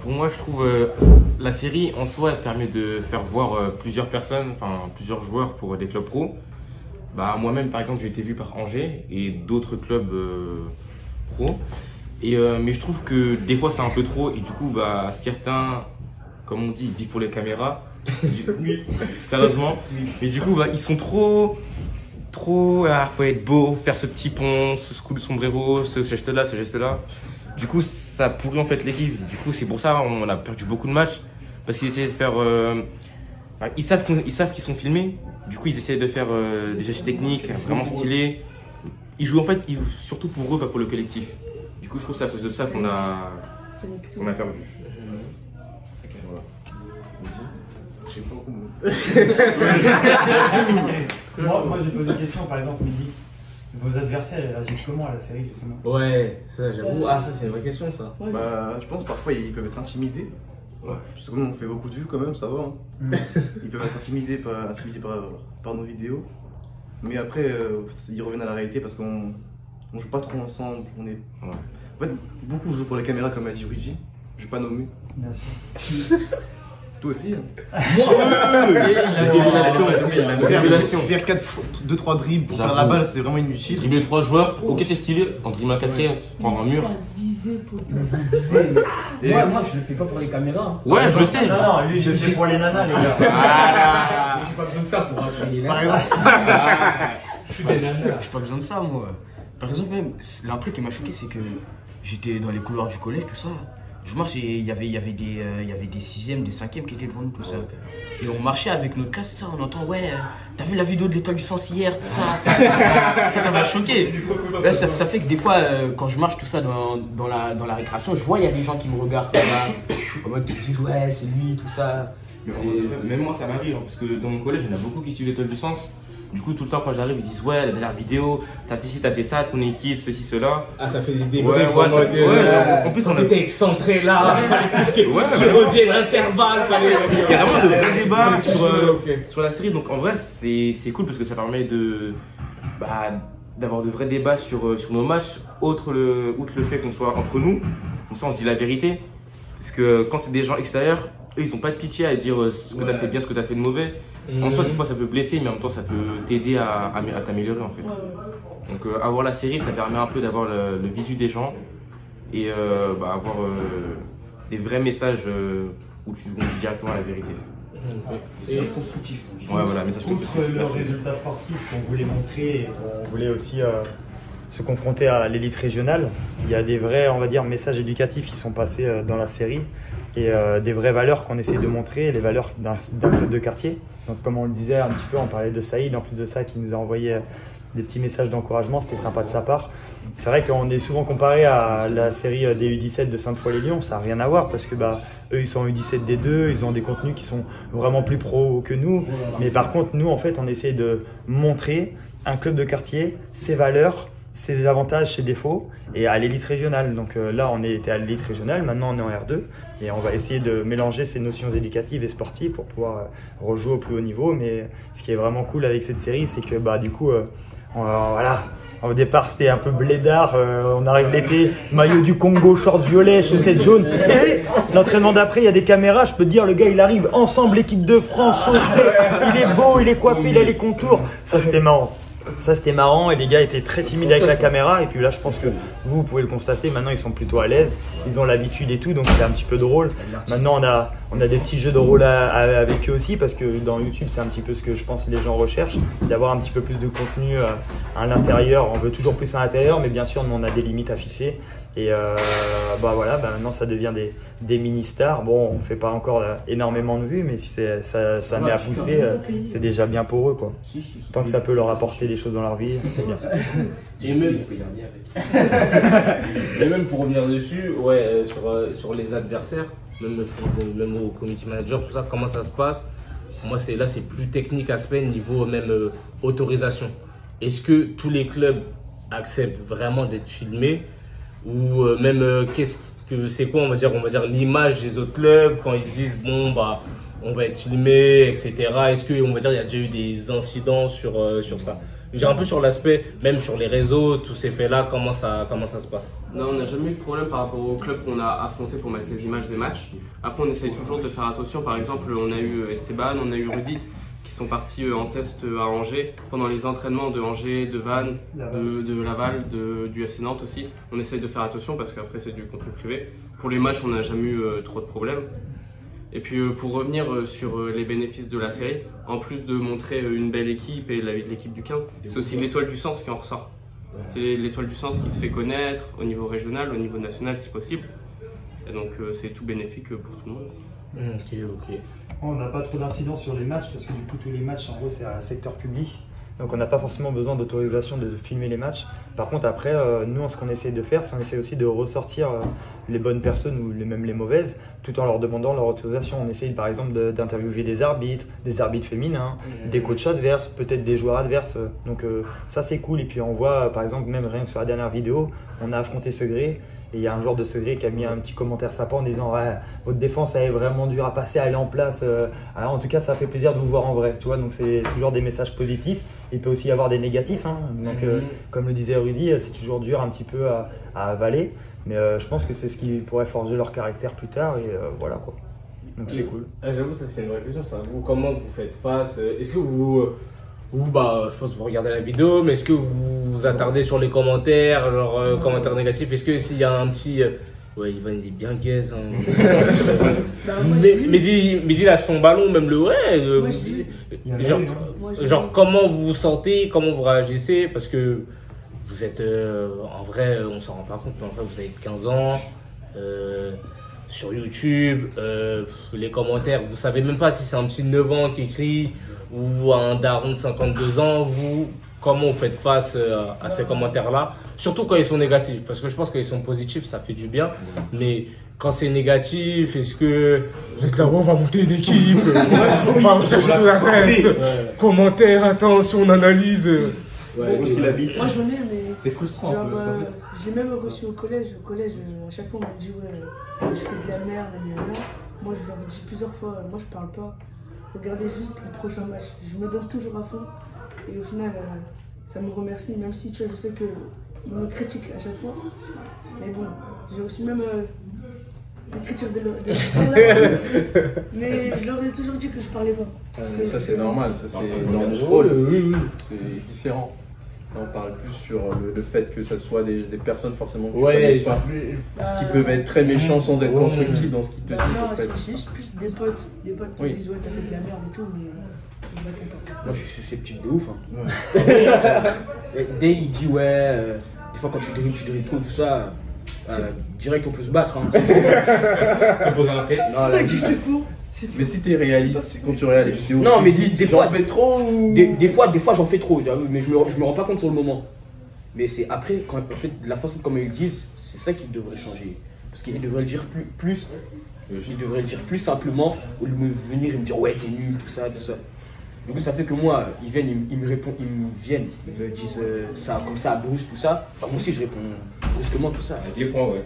Pour moi, je trouve la série en soi elle permet de faire voir plusieurs personnes, enfin plusieurs joueurs pour des clubs pro. Moi-même, par exemple, j'ai été vu par Angers et d'autres clubs pro. Mais je trouve que des fois c'est un peu trop et du coup certains, comme on dit, ils vivent pour les caméras. Oui, sérieusement. Mais du coup ils sont trop, faut être beau, faire ce petit pont, ce coup de sombrero, ce geste-là, ce geste-là. Du coup ça pourrit en fait l'équipe. Du coup c'est pour ça on a perdu beaucoup de matchs parce qu'ils essaient de faire, ils savent qu'ils sont filmés. Du coup ils essaient de faire des gestes techniques vraiment stylés. Ils jouent surtout pour eux, pas pour le collectif. Du coup, je trouve que c'est à cause de ça qu'on a perdu. Moi, j'ai posé une question, par exemple, Midi. Vos adversaires réagissent comment à la série, justement? Ouais, ça, j'avoue. Ah, ça, c'est une vraie question, ça. Je pense parfois ils peuvent être intimidés. Ouais. Parce que comme on fait beaucoup de vues, quand même, ça va. Hein. Ils peuvent être intimidés par nos vidéos. Mais après, ils reviennent à la réalité parce qu'on joue pas trop ensemble. En fait, beaucoup jouent pour la caméra, comme a dit Luigi. Je vais pas nommer. Bien sûr. Toi aussi. Hein. Faire 2-3 dribbles pour faire la balle, c'est vraiment inutile. Dribbler 3 joueurs, ok, c'est stylé. Quand dribbler un 4ème, prendre un mur. Moi, je le fais pas pour les caméras. Ouais, je le sais. Non, lui, je le fais pour les nanas, les gars. J'ai pas besoin de ça pour acheter les nanas. Je suis des nanas. J'ai pas besoin de ça, moi. Par exemple, même, un truc qui m'a choqué, c'est que j'étais dans les couloirs du collège, tout ça. Je marche et il y avait des 6e, des 5e qui étaient devant nous, tout ça. Et on marchait avec notre classe, tout ça, on entend, ouais, t'as vu la vidéo de l'étoile du sens hier, tout ça. Ça m'a choqué. Là, ça fait que des fois, quand je marche tout ça dans la récréation, je vois, il y a des gens qui me regardent, en mode qui me disent, ouais, c'est lui, tout ça. Même moi, ça m'arrive, parce que dans mon collège, il y en a beaucoup qui suivent l'étoile du sens. Du coup, tout le temps, quand j'arrive, ils disent ouais, la dernière vidéo, t'as fait ci, t'as fait ça, ton équipe, ceci, cela. Ah, ça fait des débriefs. En plus, on était excentré là. Tu reviens l'intervalle. Il y a vraiment de vrais débats sur la série. Donc, en vrai, c'est cool parce que ça permet d'avoir de vrais débats sur nos matchs, outre le fait qu'on soit entre nous. Comme ça, on se dit la vérité. Parce que quand c'est des gens extérieurs, eux, ils n'ont pas de pitié à dire ce que t'as fait bien, ce que t'as fait de mauvais. En soi, des fois, ça peut blesser, mais en même temps, ça peut t'aider à t'améliorer, en fait. Donc, avoir la série, ça permet un peu d'avoir le visu des gens et avoir des vrais messages où tu dis directement la vérité. Message constructif. Ouais, voilà, message constructif. Outre le résultat sportif qu'on voulait montrer et qu'on voulait aussi se confronter à l'élite régionale, il y a des vrais, on va dire, messages éducatifs qui sont passés dans la série. Et des vraies valeurs qu'on essaie de montrer, les valeurs d'un club de quartier. Donc comme on le disait un petit peu, on parlait de Saïd, en plus de ça, qui nous a envoyé des petits messages d'encouragement, c'était sympa de sa part. C'est vrai qu'on est souvent comparé à la série des U17 de Sainte-Foy-les-Lyons, ça n'a rien à voir parce que eux ils sont U17 D2, ils ont des contenus qui sont vraiment plus pro que nous. Mais par contre, nous en fait, on essaie de montrer un club de quartier, ses valeurs, ses avantages, ses défauts, et à l'élite régionale. Donc là, on était à l'élite régionale, maintenant on est en R2, et on va essayer de mélanger ces notions éducatives et sportives pour pouvoir rejouer au plus haut niveau. Mais ce qui est vraiment cool avec cette série, c'est que du coup, voilà, au départ c'était un peu blédard, on arrive l'été, maillot du Congo, shorts violets, chaussettes jaunes, et l'entraînement d'après, il y a des caméras, je peux te dire, le gars il arrive ensemble, l'équipe de France, chaussée, il est beau, il est coiffé, il a les contours, ça c'était marrant. ça c'était marrant et les gars étaient très timides avec la caméra. Et puis là, je pense que vous pouvez le constater, maintenant ils sont plutôt à l'aise, ils ont l'habitude et tout, donc c'est un petit peu drôle. Maintenant on a des petits jeux de rôle avec eux aussi, parce que dans YouTube c'est un petit peu ce que je pense que les gens recherchent, d'avoir un petit peu plus de contenu à l'intérieur. On veut toujours plus à l'intérieur, mais bien sûr nous on a des limites à fixer. Et voilà, maintenant ça devient des mini-stars. Bon, on fait pas encore énormément de vues, mais si ça met à pousser, c'est déjà bien pour eux, quoi. Tant que ça peut leur apporter des choses dans leur vie, c'est bien. Et même pour revenir dessus, ouais, sur les adversaires, même au community manager, tout ça, comment ça se passe? Moi, c'est plus technique aspect, niveau même autorisation. Est-ce que tous les clubs acceptent vraiment d'être filmés? Ou même qu'est-ce que c'est quoi, on va dire l'image des autres clubs quand ils disent bon bah on va être filmé, etc. Est-ce que on va dire il y a déjà eu des incidents sur ça? J'ai un peu sur l'aspect, même sur les réseaux, tous ces faits-là, comment ça se passe? Non, on n'a jamais eu de problème par rapport au club qu'on a affronté pour mettre les images des matchs. Après, on essaye toujours de faire attention. Par exemple, on a eu Esteban, on a eu Rudy qui sont partis en test à Angers pendant les entraînements de Angers, de Vannes, de Laval, du FC Nantes aussi. On essaye de faire attention parce qu'après c'est du contenu privé. Pour les matchs, on n'a jamais eu trop de problèmes. Et puis pour revenir sur les bénéfices de la série, en plus de montrer une belle équipe et l'équipe du 15, c'est aussi l'étoile du sens qui en ressort. C'est l'étoile du sens qui se fait connaître au niveau régional, au niveau national si possible. Et donc c'est tout bénéfique pour tout le monde. Ok. On n'a pas trop d'incidents sur les matchs parce que du coup tous les matchs en gros c'est un secteur public. Donc on n'a pas forcément besoin d'autorisation de filmer les matchs. Par contre après, nous ce qu'on essaie de faire, c'est on essaie aussi de ressortir les bonnes personnes ou même les mauvaises, tout en leur demandant leur autorisation. On essaye par exemple d'interviewer des arbitres féminins, des coachs adverses, peut-être des joueurs adverses. Donc ça c'est cool. Et puis on voit par exemple, même rien que sur la dernière vidéo, on a affronté Segré. Et il y a un joueur de Segré qui a mis un petit commentaire sympa en disant ouais, votre défense elle est vraiment dure à passer, elle est en place. Alors en tout cas ça fait plaisir de vous voir en vrai, tu vois, donc c'est toujours des messages positifs. Il peut aussi y avoir des négatifs, hein. Donc comme le disait Rudy, c'est toujours dur un petit peu à avaler. Mais je pense que c'est ce qui pourrait forger leur caractère plus tard et voilà quoi. Donc c'est cool. J'avoue, ça c'est une vraie question, ça. Vous, comment vous faites face? Est-ce que vous, je pense que vous regardez la vidéo, mais est-ce que vous vous attardez sur les commentaires, leurs commentaires négatifs? Est-ce que s'il y a un petit ouais, Ivan il est bien gaze, hein. Mehdi lâche son ballon, même le genre comment vous vous sentez, comment vous réagissez? Parce que vous êtes en vrai, on s'en rend pas compte, mais en vrai vous avez 15 ans, sur YouTube, les commentaires, vous savez même pas si c'est un petit de 9 ans qui écrit ou un daron de 52 ans. Vous, comment vous faites face à ces commentaires-là? Surtout quand ils sont négatifs, parce que je pense qu'ils sont positifs, ça fait du bien. Mais quand c'est négatif, est-ce que vous êtes là, on va monter une équipe, on va chercher de la presse, commentaires, attention, on analyse. Ouais, parce qu'il habite. Moi j'en ai, mais c'est frustrant un peu. Je l'ai même reçu au collège. Au collège, à chaque fois on me dit ouais, je fais de la merde, moi je leur dis plusieurs fois, moi je parle pas. Regardez juste le prochain match. Je me donne toujours à fond. Et au final, ça me remercie, même si tu vois, je sais qu'ils me critiquent à chaque fois. Mais bon, j'ai aussi même des critiques de mais je leur ai toujours dit que je parlais pas. Ça c'est normal, ça c'est dans le rôle, oui. C'est différent. On parle plus sur le fait que ça soit des personnes forcément que tu connais pas, qui peuvent être très méchants sans être constructifs dans ce qu'ils te disent. Non, c'est juste plus des potes qui disent ouais, t'as fait de la merde et tout, mais moi je suis susceptible de ouf. Hein. Dès il dit ouais, des fois quand tu dérives trop, tout ça, direct on peut se battre. Hein. C'est faux. Mais si t'es réaliste, quand tu regardes les vidéos, non, mais des fois, fais trop ou... des fois j'en fais trop, mais je me rends pas compte sur le moment. Mais c'est après, quand, en fait, la façon comme ils le disent, c'est ça qui devrait changer. Parce qu'ils devraient le dire plus, ils devraient le dire plus simplement, au lieu de venir et me dire ouais t'es nul, tout ça. Du coup ça fait que moi, ils viennent, ils me répondent, ils me disent ça comme ça, brusque, tout ça. Enfin moi aussi je réponds brusquement, tout ça. Avec les points, ouais.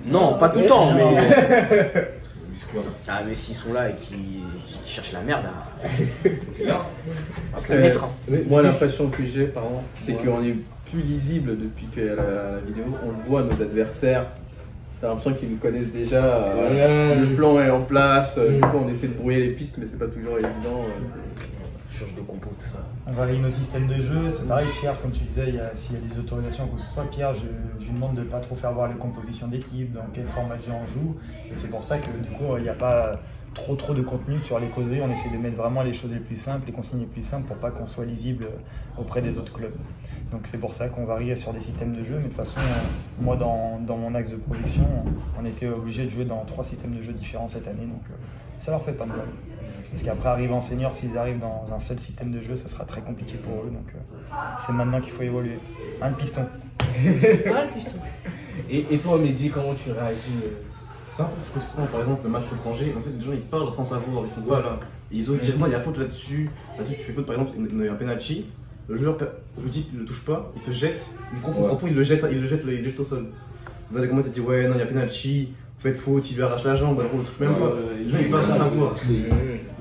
Non, pas tout le temps, mais... Ah mais s'ils sont là et qu'ils cherchent la merde, on va se la mettre. Hein. Moi l'impression que j'ai, c'est qu'on est plus lisible depuis que la vidéo, on le voit nos adversaires. T'as l'impression qu'ils nous connaissent déjà, le plan est en place, du coup on essaie de brouiller les pistes mais c'est pas toujours évident. changes de compo, tout ça. On varie nos systèmes de jeu, c'est pareil Pierre, comme tu disais, s'il y a des autorisations ou quoi que ce soit, Pierre, je lui demande de ne pas trop faire voir les compositions d'équipe, dans quel format de jeu on joue, et c'est pour ça que du coup il n'y a pas trop de contenu sur les causées, on essaie de mettre vraiment les choses les plus simples, les consignes les plus simples pour pas qu'on soit lisible auprès des autres clubs. Donc c'est pour ça qu'on varie sur des systèmes de jeu, mais de toute façon, moi dans mon axe de production, on était obligé de jouer dans 3 systèmes de jeu différents cette année, donc ça leur fait pas mal. Parce qu'après, arriver en senior, s'ils arrivent dans un seul système de jeu, ça sera très compliqué pour eux. Donc, c'est maintenant qu'il faut évoluer. Un piston. Ouais, piston. Et toi, Mehdi, comment tu réagis C'est un peu frustrant, par exemple, le match étranger. En fait, les gens ils parlent sans savoir, ils sont pas là. Ils osent dire non, il y a faute là-dessus. Là-dessus, tu fais faute, par exemple, il y a un penalty. Le joueur, le type, il le touche pas, il se jette, il prend son crampon, il le jette au sol. Vous allez comment il dit ouais, non, il y a penalty. Faites faute, il lui arrache la jambe, on le touche même pas. Les gens ils parlent sans savoir.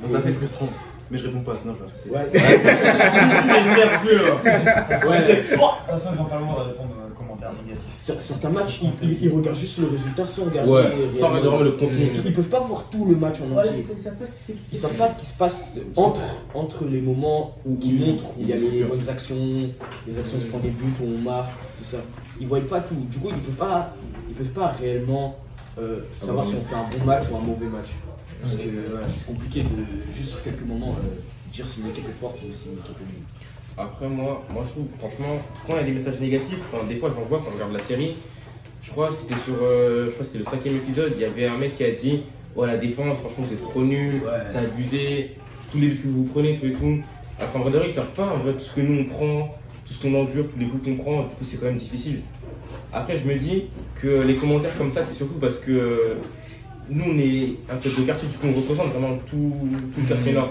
Donc ça c'est frustrant. Mais je réponds pas, sinon je vais insulter. Il est nerveux là. De toute façon, ils n'ont pas le droit de répondre aux commentaires négatifs. Certains matchs, ils regardent juste le résultat sans regarder. Ouais, sans regarder le contenu. Ils peuvent pas voir tout le match en entier. Ils Ils savent pas ce qui se passe entre les moments où ils montrent où il y a les bonnes actions, les actions qui prennent des buts, où on marche, tout ça. Ils voient pas tout. Du coup, ils peuvent pas réellement savoir si on fait un bon match ou un mauvais match. Parce que c'est compliqué de juste sur quelques moments dire si une équipe est forte ou si une équipe est nulle. Après, moi je trouve, franchement, quand il y a des messages négatifs, des fois j'en vois quand je regarde la série, je crois que c'était le 5e épisode, il y avait un mec qui a dit oh la défense, franchement vous êtes trop nuls, c'est abusé, tous les buts que vous prenez, tout et tout. Alors qu'en vrai de vrai, ils savent pas en vrai tout ce que nous on prend, tout ce qu'on endure, tous les coups qu'on prend, du coup c'est quand même difficile. Après je me dis que les commentaires comme ça, c'est surtout parce que nous on est un club de quartier, du coup on représente vraiment tout le quartier nord.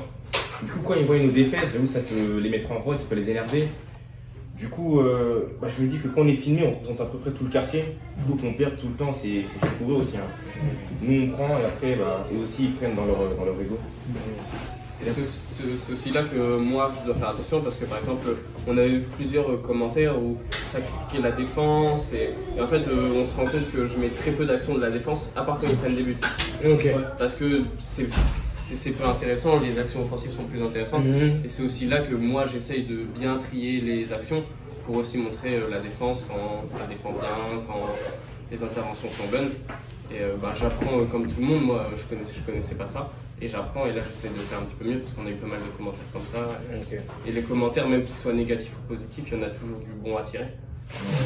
Du coup quand ils voient nos défaites, j'avoue ça peut les mettre en route, ça peut les énerver. Du coup je me dis que quand on est filmé, on représente à peu près tout le quartier. Du coup qu'on perd tout le temps, c'est pour eux aussi. Hein. Nous on prend et après eux aussi ils prennent dans leur ego. C'est aussi là que moi je dois faire attention parce que par exemple on a eu plusieurs commentaires où ça critiquait la défense et en fait on se rend compte que je mets très peu d'action de la défense à part quand ils prennent des buts. Okay. Parce que c'est plus intéressant, les actions offensives sont plus intéressantes et c'est aussi là que moi j'essaye de bien trier les actions pour aussi montrer la défense quand la défend bien, quand les interventions sont bonnes. Et j'apprends comme tout le monde, moi je connaissais pas ça. Et j'apprends et là j'essaie de faire un petit peu mieux parce qu'on a eu pas mal de commentaires comme ça. Et les commentaires, même qu'ils soient négatifs ou positifs, il y en a toujours du bon à tirer.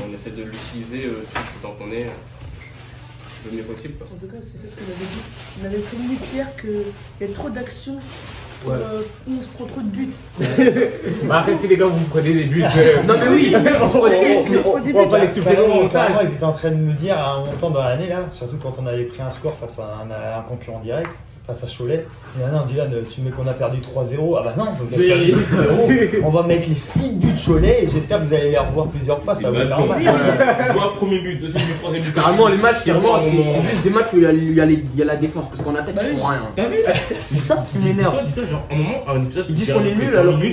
On essaie de l'utiliser tout le temps qu'on est le mieux possible. Quoi. En tout cas, c'est ce qu'on avait dit. On avait prévenu Pierre qu'il y a trop d'actions où on se prend trop de buts. Après, si les gars vous prenez des buts. Non, mais oui, on va pas les supprimer au montage. Ils étaient en train de me dire à un moment dans l'année, là, surtout quand on avait pris un score face à un concurrent direct. Face à Cholet, et non, Dylan, tu mets qu'on a perdu 3-0. Ah bah non, vous avez perdu 8-0. On va mettre les 6 buts de Cholet et j'espère que vous allez les revoir plusieurs fois. Ça va être normal. Soit premier but, deuxième but, troisième but. Carrément, les matchs, c'est juste des matchs où il y a la défense parce qu'en attaque, ils font rien. T'as vu? C'est ça qui m'énerve. Dis-toi, genre, un épisode, Ils disent qu'on est nuls alors que.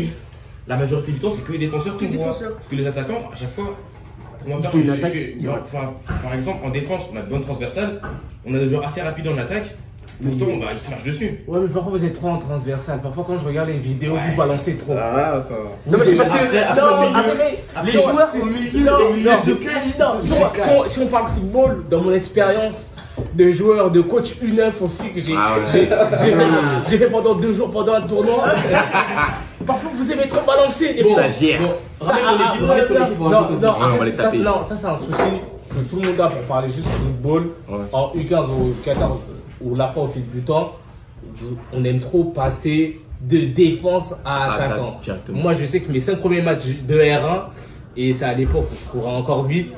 La majorité du temps, c'est que les défenseurs qui voient. Parce que les attaquants, à chaque fois. Par exemple, en défense, on a de bonnes transversales, on a des joueurs assez rapides en attaque. Pourtant, ils se marchent dessus. Ouais, mais parfois vous êtes trop en transversal. Parfois, quand je regarde les vidéos, vous balancez trop. Ah, ça va. Non, mais c'est parce que. Les joueurs au milieu. Si on parle football, dans mon expérience de joueur, de coach U9 aussi, que j'ai fait pendant 2 jours pendant un tournoi. Parfois, vous aimez trop balancer. Stagiaire. Non, ça c'est un souci que tout le monde a pour parler juste football. En U15 ou U14. Ou la fois au fil du temps, on aime trop passer de défense à attaquant. Moi, je sais que mes 5 premiers matchs de R1, et c'est à l'époque où je courais encore vite.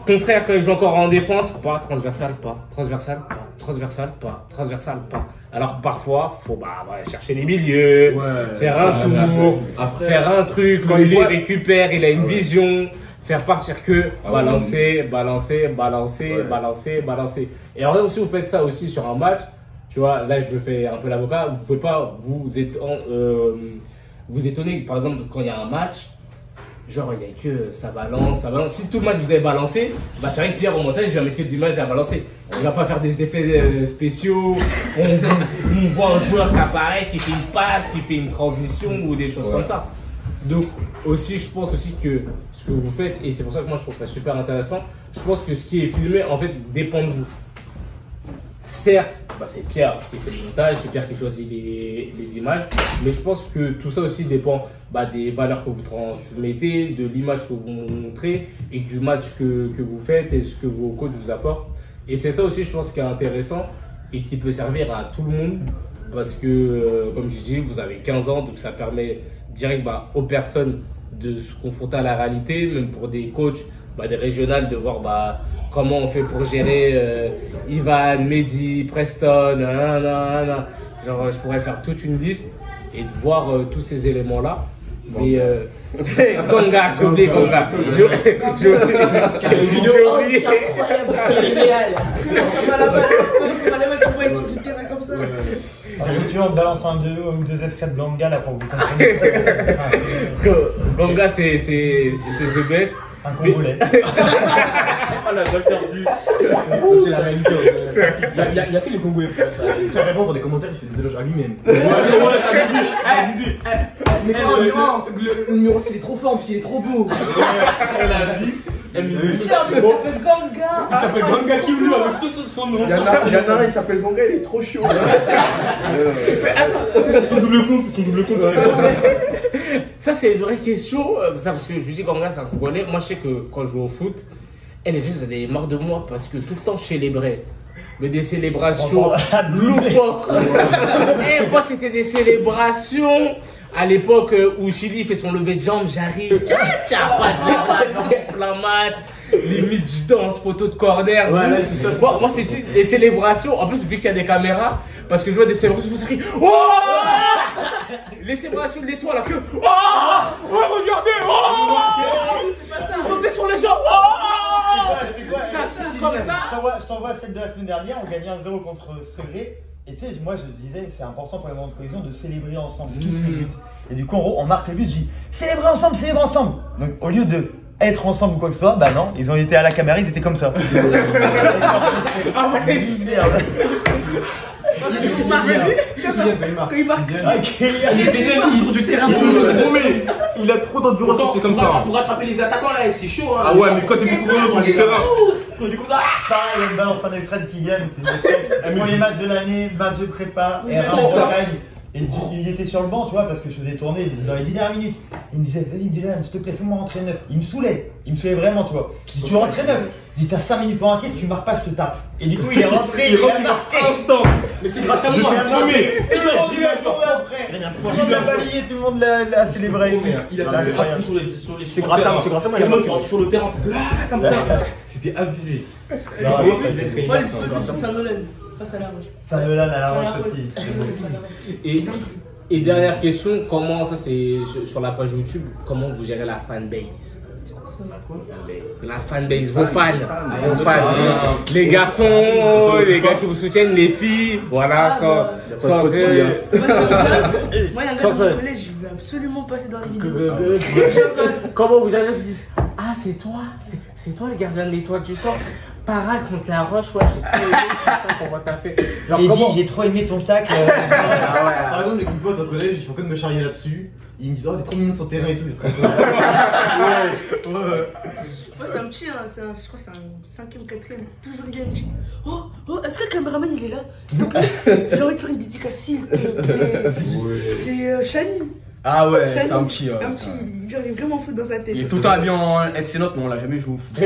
Ton frère, quand il joue encore en défense, pas transversal, pas transversal, pas transversal, pas transversal, pas. Alors parfois, faut chercher les milieux, faire un tour, faire un truc. Quand il les récupère, il a une vision. Faire partir que balancer. Et en vrai aussi vous faites ça aussi sur un match, tu vois, là je me fais un peu l'avocat, vous pouvez pas vous étonner, par exemple quand il y a un match, genre il y a que ça balance, ça balance. Si tout le match vous avez balancé, bah c'est vrai que Pierre au montage il va mettre que des images à balancer. Il va pas faire des effets spéciaux. On voit un joueur qui apparaît, qui fait une passe, qui fait une transition ou des choses comme ça. Donc aussi je pense aussi que ce que vous faites, et c'est pour ça que moi je trouve ça super intéressant, je pense que ce qui est filmé en fait dépend de vous. Certes, bah c'est Pierre qui fait le montage, c'est Pierre qui choisit les images, mais je pense que tout ça aussi dépend des valeurs que vous transmettez, de l'image que vous montrez et du match que vous faites et ce que vos coachs vous apportent. Et c'est ça aussi, je pense, qui est intéressant et qui peut servir à tout le monde parce que, comme je dis, vous avez 15 ans, donc ça permet direct aux personnes de se confronter à la réalité, même pour des coachs, des régionales, de voir comment on fait pour gérer Ivan, Mehdi, Preston, genre je pourrais faire toute une liste et de voir tous ces éléments-là. Mais Gonga, j'ai oublié Gonga. J'ai oublié. C'est incroyable, c'est idéal. Ça va là-bas, tu vois, ils sont du terrain comme ça. Tu vois, on balance un ou deux extraits de Gonga là pour que vous compreniez. Gonga, c'est the best. Un Congolais. Ah la balle perdue. C'est la réalité. Il y a que les Congolais pour ça. Tu vas répondre dans les commentaires, il fait des éloges à lui-même. Mais non, le numéro 6 il est trop fort, puis il est trop beau. Mais ça s'appelle Gonga. Il s'appelle Gonga Kimlu avec tout son nom. Il y en a un, il s'appelle Gonga, il est trop chaud. C'est son double compte, Ça, c'est une vraie question. Ça, parce que je lui dis, Gonga, c'est un Congolais. Moi, je sais que quand je joue au foot, les gens, ils avaient marre de moi parce que tout le temps, je célébrais. Mais des célébrations loufoques. Et moi, c'était des célébrations à l'époque où Chili fait son lever de jambe, j'arrive, pas de plein match, limite je danse, poteau de corner. Ouais, c'est ça. Moi, c'est les célébrations, en plus, vu qu'il y a des caméras, parce que je vois des célébrations, ça crie, oh! Les célébrations de l'étoile, là, que, oh! Regardez, oh! Ils sautaient sur les gens, oh! Ça se passe comme ça. Je t'envoie celle de la semaine dernière, on gagnait 1-0 contre Segré. Et tu sais, moi je disais, c'est important pour les moments de cohésion de célébrer ensemble tous les buts. Et du coup, en gros, on marque le but, je dis, célébrer ensemble, célébrer ensemble. Donc au lieu de être ensemble ou quoi que ce soit, bah non, ils ont été à la caméra, ils étaient comme ça. Ah ouais, merde. Il a trop d'endurance, c'est comme ça. Pour attraper les attaquants là, c'est chaud. Ah ouais, mais quand c'est beaucoup trop du terrain. Pareil, on balance un extrait de Kylian, c'est le premier match de l'année, match de prépa, et et il était sur le banc, tu vois, parce que je faisais tourner dans les 10 dernières minutes. Il me disait, vas-y Dylan, s'il te plaît, fais-moi rentrer neuf. Il me saoulait vraiment, tu vois. Je dis, tu rentres neuf. Je dis, t'as 5 minutes pour marquer, si tu marques pas, je te tape. Et du coup, il est rentré, il a marqué. Instant. Mais c'est grâce à moi. Tout le monde lui a couru après. Tout le monde l'a balayé, tout le monde l'a célébré. Il a tapé sur les. C'est grâce à moi, il a marqué. Sur le terrain, comme ça. C'était abusé. Moi, le plus de c'est Saint-Nolan. Face à la Roche. Saint-Nolan à la Roche aussi. Et dernière question, comment ça c'est sur la page YouTube, comment vous gérez la fanbase? La fanbase, vos fans, les garçons, les gars qui vous soutiennent, les filles, voilà, sans Moi, il y a un gars dans le collège, je veux absolument passer dans les vidéos. Comment vous gérez qui disent, ah c'est toi le gardien de l'étoile du sort. Parade contre la Roche, ouais, j'ai trop aimé ça, comment t'as fait. Genre, il dit, j'ai trop aimé ton tacle. Par exemple, les potes au collège, ils font que de me charrier là-dessus. Ils me disent, oh, t'es trop mignon sur le terrain et tout. Moi, c'est un petit, hein, je crois que c'est un 5ème, 4ème. Toujours il y a un petit. Oh, est-ce que le caméraman il est là? J'ai envie de faire une dédicace, s'il te plaît. C'est Chani. Ah ouais, c'est un petit. Un petit, genre, il est vraiment fou dans sa tête. Il est tout le temps habillé en FC Note, mais on l'a jamais joué au foot.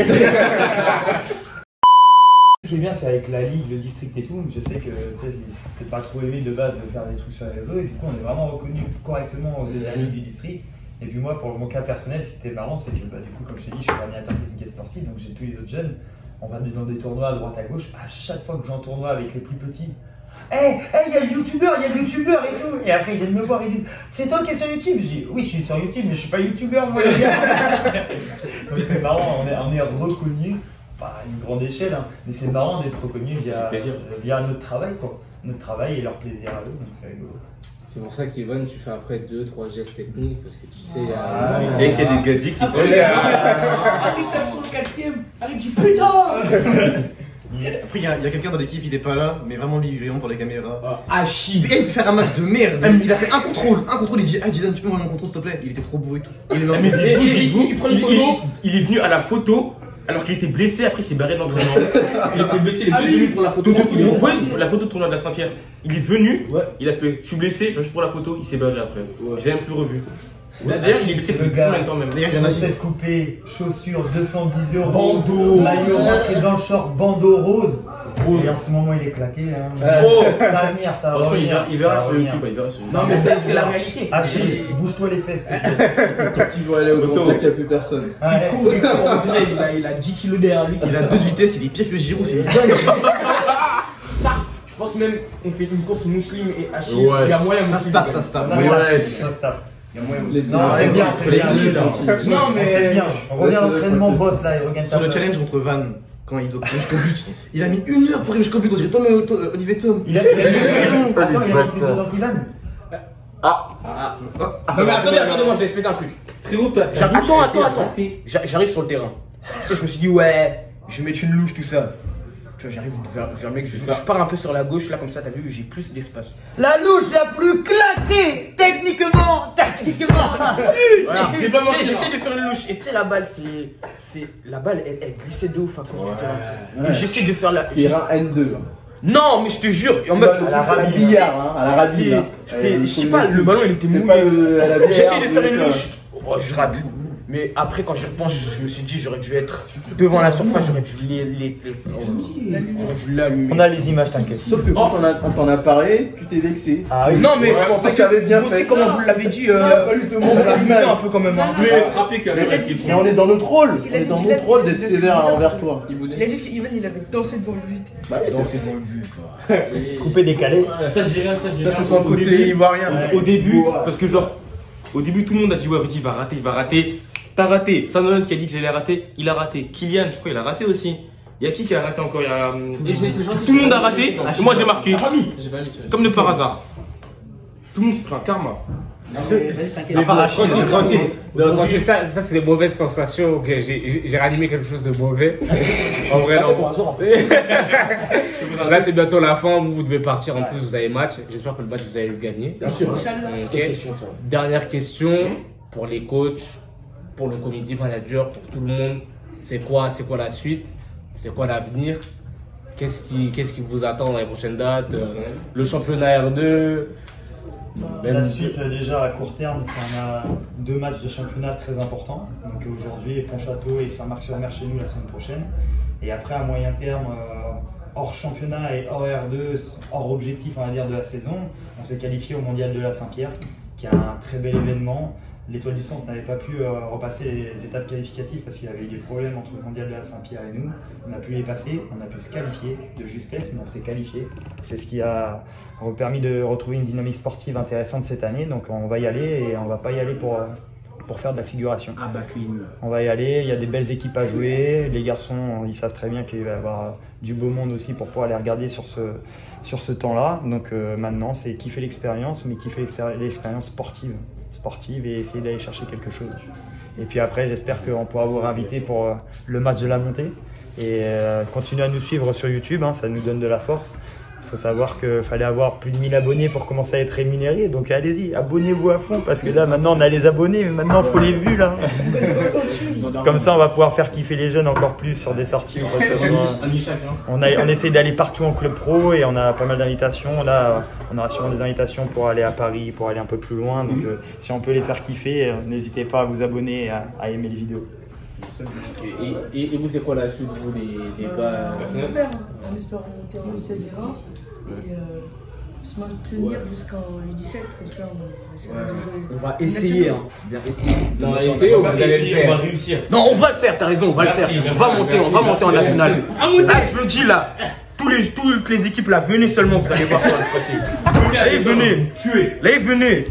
Ce qui est bien, c'est avec la ligue, le district et tout. Je sais que c'était pas trop aimé de base de faire des trucs sur les réseaux. Et du coup, on est vraiment reconnu correctement aux la ligue du district. Et puis moi, pour mon cas personnel, c'était marrant, c'est que du coup, comme je t'ai dit, je suis animateur technique et sportif, donc j'ai tous les autres jeunes. On va dans des tournois à droite à gauche. À chaque fois que j'ai un tournoi avec les plus petits, il y a le youtubeur et tout. Et après, ils viennent me voir, ils disent, c'est toi qui es sur YouTube? Je dis, oui, je suis sur YouTube, mais je suis pas youtubeur, moi, les gars. Donc c'est marrant, on est reconnu, pas à une grande échelle, hein, mais c'est marrant d'être reconnu via notre travail, quoi. notre travail et leur plaisir à eux, donc c'est rigolo. C'est pour ça qu'Ivan, tu fais après 2-3 gestes techniques parce que tu sais. Tu sais qu'il y a des gadgets qui font. Arrête, t'as pris le quatrième. Arrête, du putain. Après, il y a quelqu'un dans l'équipe, il est pas là, mais vraiment lui, il est vraiment pour les caméras. Achille. Il peut faire un match de merde. Il a fait un contrôle, il dit, ah Dylan, tu peux me voir mon contrôle s'il te plaît? Il était trop beau et tout. Il est Mais il est venu à la photo alors qu'il était blessé, après il s'est barré de l'entraînement. Il était blessé, il est venu pour la photo. La photo de tournoi de la Saint-Pierre. Il est venu, il a fait, je suis blessé, je viens juste pour la photo, il s'est barré après. J'ai même plus revu. D'ailleurs, il est blessé depuis combien de temps même? Chaussettes coupées, chaussures 210 €, bandeau, maillot rentré dans le short, bandeau rose. Et en ce moment, il est claqué. Hein. Ça va venir, ça va venir. Il verra sur YouTube, il verra sur YouTube. Non, mais c'est la réalité. Achille, bouge-toi les fesses. Quand il veut aller au contact, il n'y a plus personne. Il court, on dirait, il a 10 kilos derrière lui. Il a 2 de vitesse, il est pire que Giroud, c'est une dingue. Ça, je pense même on fait une course Muslim et Achille. Ouais. Il y a moyen Ça se tape, ça se tape. Ouais. Ça se tape. Il y a moyen Les Muslim. Non, c'est bien, très bien. Non, mais. Bien. On revient à l'entraînement, boss là, il regagne Sur le challenge contre Van, quand il doit aller jusqu'au but, il a mis 1 heure pour aller jusqu'au but. On dirait Olivier Tom. Il a mis plus de temps qu'Ivan. Non, mais attendez, moi je vais expliquer un truc. Frérot, attends. J'arrive sur le terrain. Je me suis dit, ouais, je vais mettre une louche, tout ça. Tu vois, j'arrive vers le mec, je pars un peu sur la gauche, là, comme ça, t'as vu, j'ai plus d'espace. La louche la plus claquée, techniquement. Voilà. J'essaie de faire une louche. Et tu sais, la balle, la balle, elle glissait de ouf à cause du terrain. Et j'essaie de faire la. Terrain N2. Non, mais je te jure, en mode. À la billard, hein, à la radie, là. Je sais pas, le ballon il était mouillé. J'essaie de faire une louche. Oh, je rate. Mais après, quand j'y repense, je me suis dit, j'aurais dû être devant la surface, j'aurais dû l'allumer. On a les images, t'inquiète. Sauf que quand on t'en a parlé, tu t'es vexé. Ah oui. Non, mais je pensais que t'avais bien fait. Comment vous l'avez dit, Il a fallu te montrer l'image. un peu quand même. Mais on est dans notre rôle. On est dans notre rôle d'être sévère envers toi. Il a dit qu'Ivan il avait dansé devant le but. Bah oui, c'est devant le but. Coupé, décalé. Ça, je dirais, Ça, c'est son côté ivoirien. Au début, parce que genre, au début, tout le monde a dit, ouais, il va rater. T'as raté. Sanonon qui a dit que j'allais rater, il a raté. Kylian, je crois, il a raté aussi. Il y a qui a raté encore? Il y a... Tout le monde a raté, et moi j'ai marqué. Comme de par hasard. Tout le monde s'est pris un karma. Ça c'est des mauvaises sensations. Ok, j'ai ranimé quelque chose de mauvais. En vrai, non. Là, c'est bientôt la fin. Vous devez partir. En plus, vous avez match. J'espère que le match, vous allez le gagner. Bien sûr. Ok. Dernière question pour les coachs, pour le community manager, pour tout le monde. C'est quoi la suite? C'est quoi l'avenir? Qu'est-ce qui vous attend dans les prochaines dates? Le championnat R2? La suite, déjà à court terme, on a 2 matchs de championnat très importants. Donc aujourd'hui, Pontchâteau et Saint-Marc-sur-Mer chez nous la semaine prochaine. Et après, à moyen terme, hors championnat et hors R2, hors objectif, on va dire, de la saison, on s'est qualifié au mondial de la Saint-Pierre, qui est un très bel événement. L'Étoile du Centre n'avait pas pu repasser les étapes qualificatives parce qu'il y avait eu des problèmes entre le mondial de la Saint-Pierre et nous. On a pu les passer, on a pu se qualifier de justesse, mais on s'est qualifié. C'est ce qui a permis de retrouver une dynamique sportive intéressante cette année. Donc on va y aller et on va pas y aller pour faire de la figuration. Ah bah clean. On va y aller, il y a des belles équipes à jouer. Les garçons, ils savent très bien qu'il va y avoir du beau monde aussi pour pouvoir les regarder sur ce temps-là. Donc maintenant, c'est kiffer l'expérience, mais kiffer l'expérience sportive et essayer d'aller chercher quelque chose. Et puis après, j'espère qu'on pourra vous réinviter pour le match de la montée et continuer à nous suivre sur YouTube, hein, ça nous donne de la force. Il faut savoir qu'il fallait avoir plus de 1000 abonnés pour commencer à être rémunéré, donc allez-y, abonnez-vous à fond parce que là maintenant on a les abonnés, mais maintenant il faut les vues là. Comme ça on va pouvoir faire kiffer les jeunes encore plus sur des sorties ou quoi que ce soit. On essaie d'aller partout en club pro et on a pas mal d'invitations. Là on aura sûrement des invitations pour aller à Paris, pour aller un peu plus loin. Donc si on peut les faire kiffer, n'hésitez pas à vous abonner et à aimer les vidéos. Et vous, c'est quoi la suite, vous, les gars? On espère monter en U16 et se maintenir jusqu'en U17, comme ça on essaiera de jouer. On va essayer, hein. Bien essayer. Non, essayer, vous allez le faire. On va réussir. Non, on va le faire, t'as raison, on va le faire. On va monter en national. Ah, je le dis là. Toutes les équipes là, venez seulement, vous allez voir ce qui va se passer. Allez, venez. Allez, venez.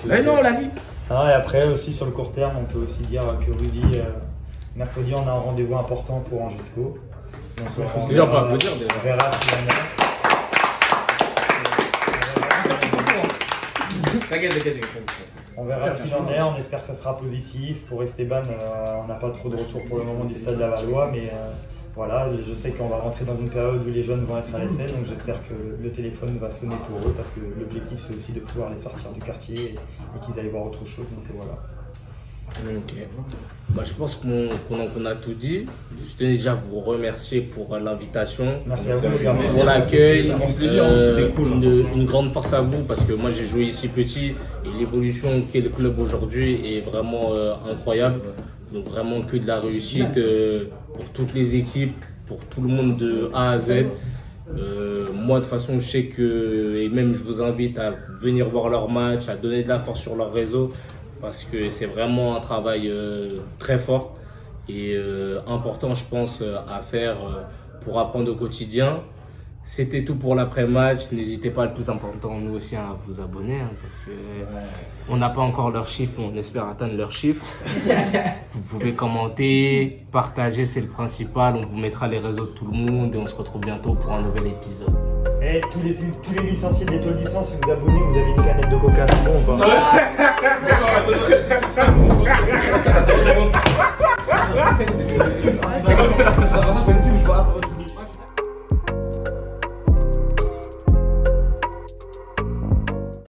Mais non, la vie. Ah, et après aussi sur le court terme, on peut aussi dire que Rudy, mercredi on a un rendez-vous important pour Angisco. Déjà on peut applaudir déjà. On verra si on a. T'inquiète. On verra si j'en ai, on espère que ça sera positif. Pour Esteban, on n'a pas trop de retour pour le moment du stade Lavallois, mais voilà, je sais qu'on va rentrer dans une période où les jeunes vont être à l'essai, donc j'espère que le téléphone va sonner pour eux, parce que l'objectif c'est aussi de pouvoir les sortir du quartier et qu'ils aillent voir autre chose, donc voilà. Ok. Bah, je pense qu'on a tout dit. Je tenais déjà à vous remercier pour l'invitation, Merci à vous, les gars. pour l'accueil. C'était cool. Une grande force à vous parce que moi j'ai joué ici petit et l'évolution qu'est le club aujourd'hui est vraiment incroyable. Donc vraiment que de la réussite pour toutes les équipes, pour tout le monde de A à Z. Moi de toute façon je sais que, et même je vous invite à venir voir leurs matchs, à donner de la force sur leur réseau parce que c'est vraiment un travail très fort et important je pense à faire pour apprendre au quotidien. C'était tout pour l'après-match. N'hésitez pas, le plus important, nous aussi, à vous abonner parce que on n'a pas encore leurs chiffres, on espère atteindre leurs chiffres. Vous pouvez commenter, partager, c'est le principal. On vous mettra les réseaux de tout le monde et on se retrouve bientôt pour un nouvel épisode. Et tous les licenciés d'Étoile du Sang, si vous abonnez, vous avez une canette de coca, c'est bon ou pas?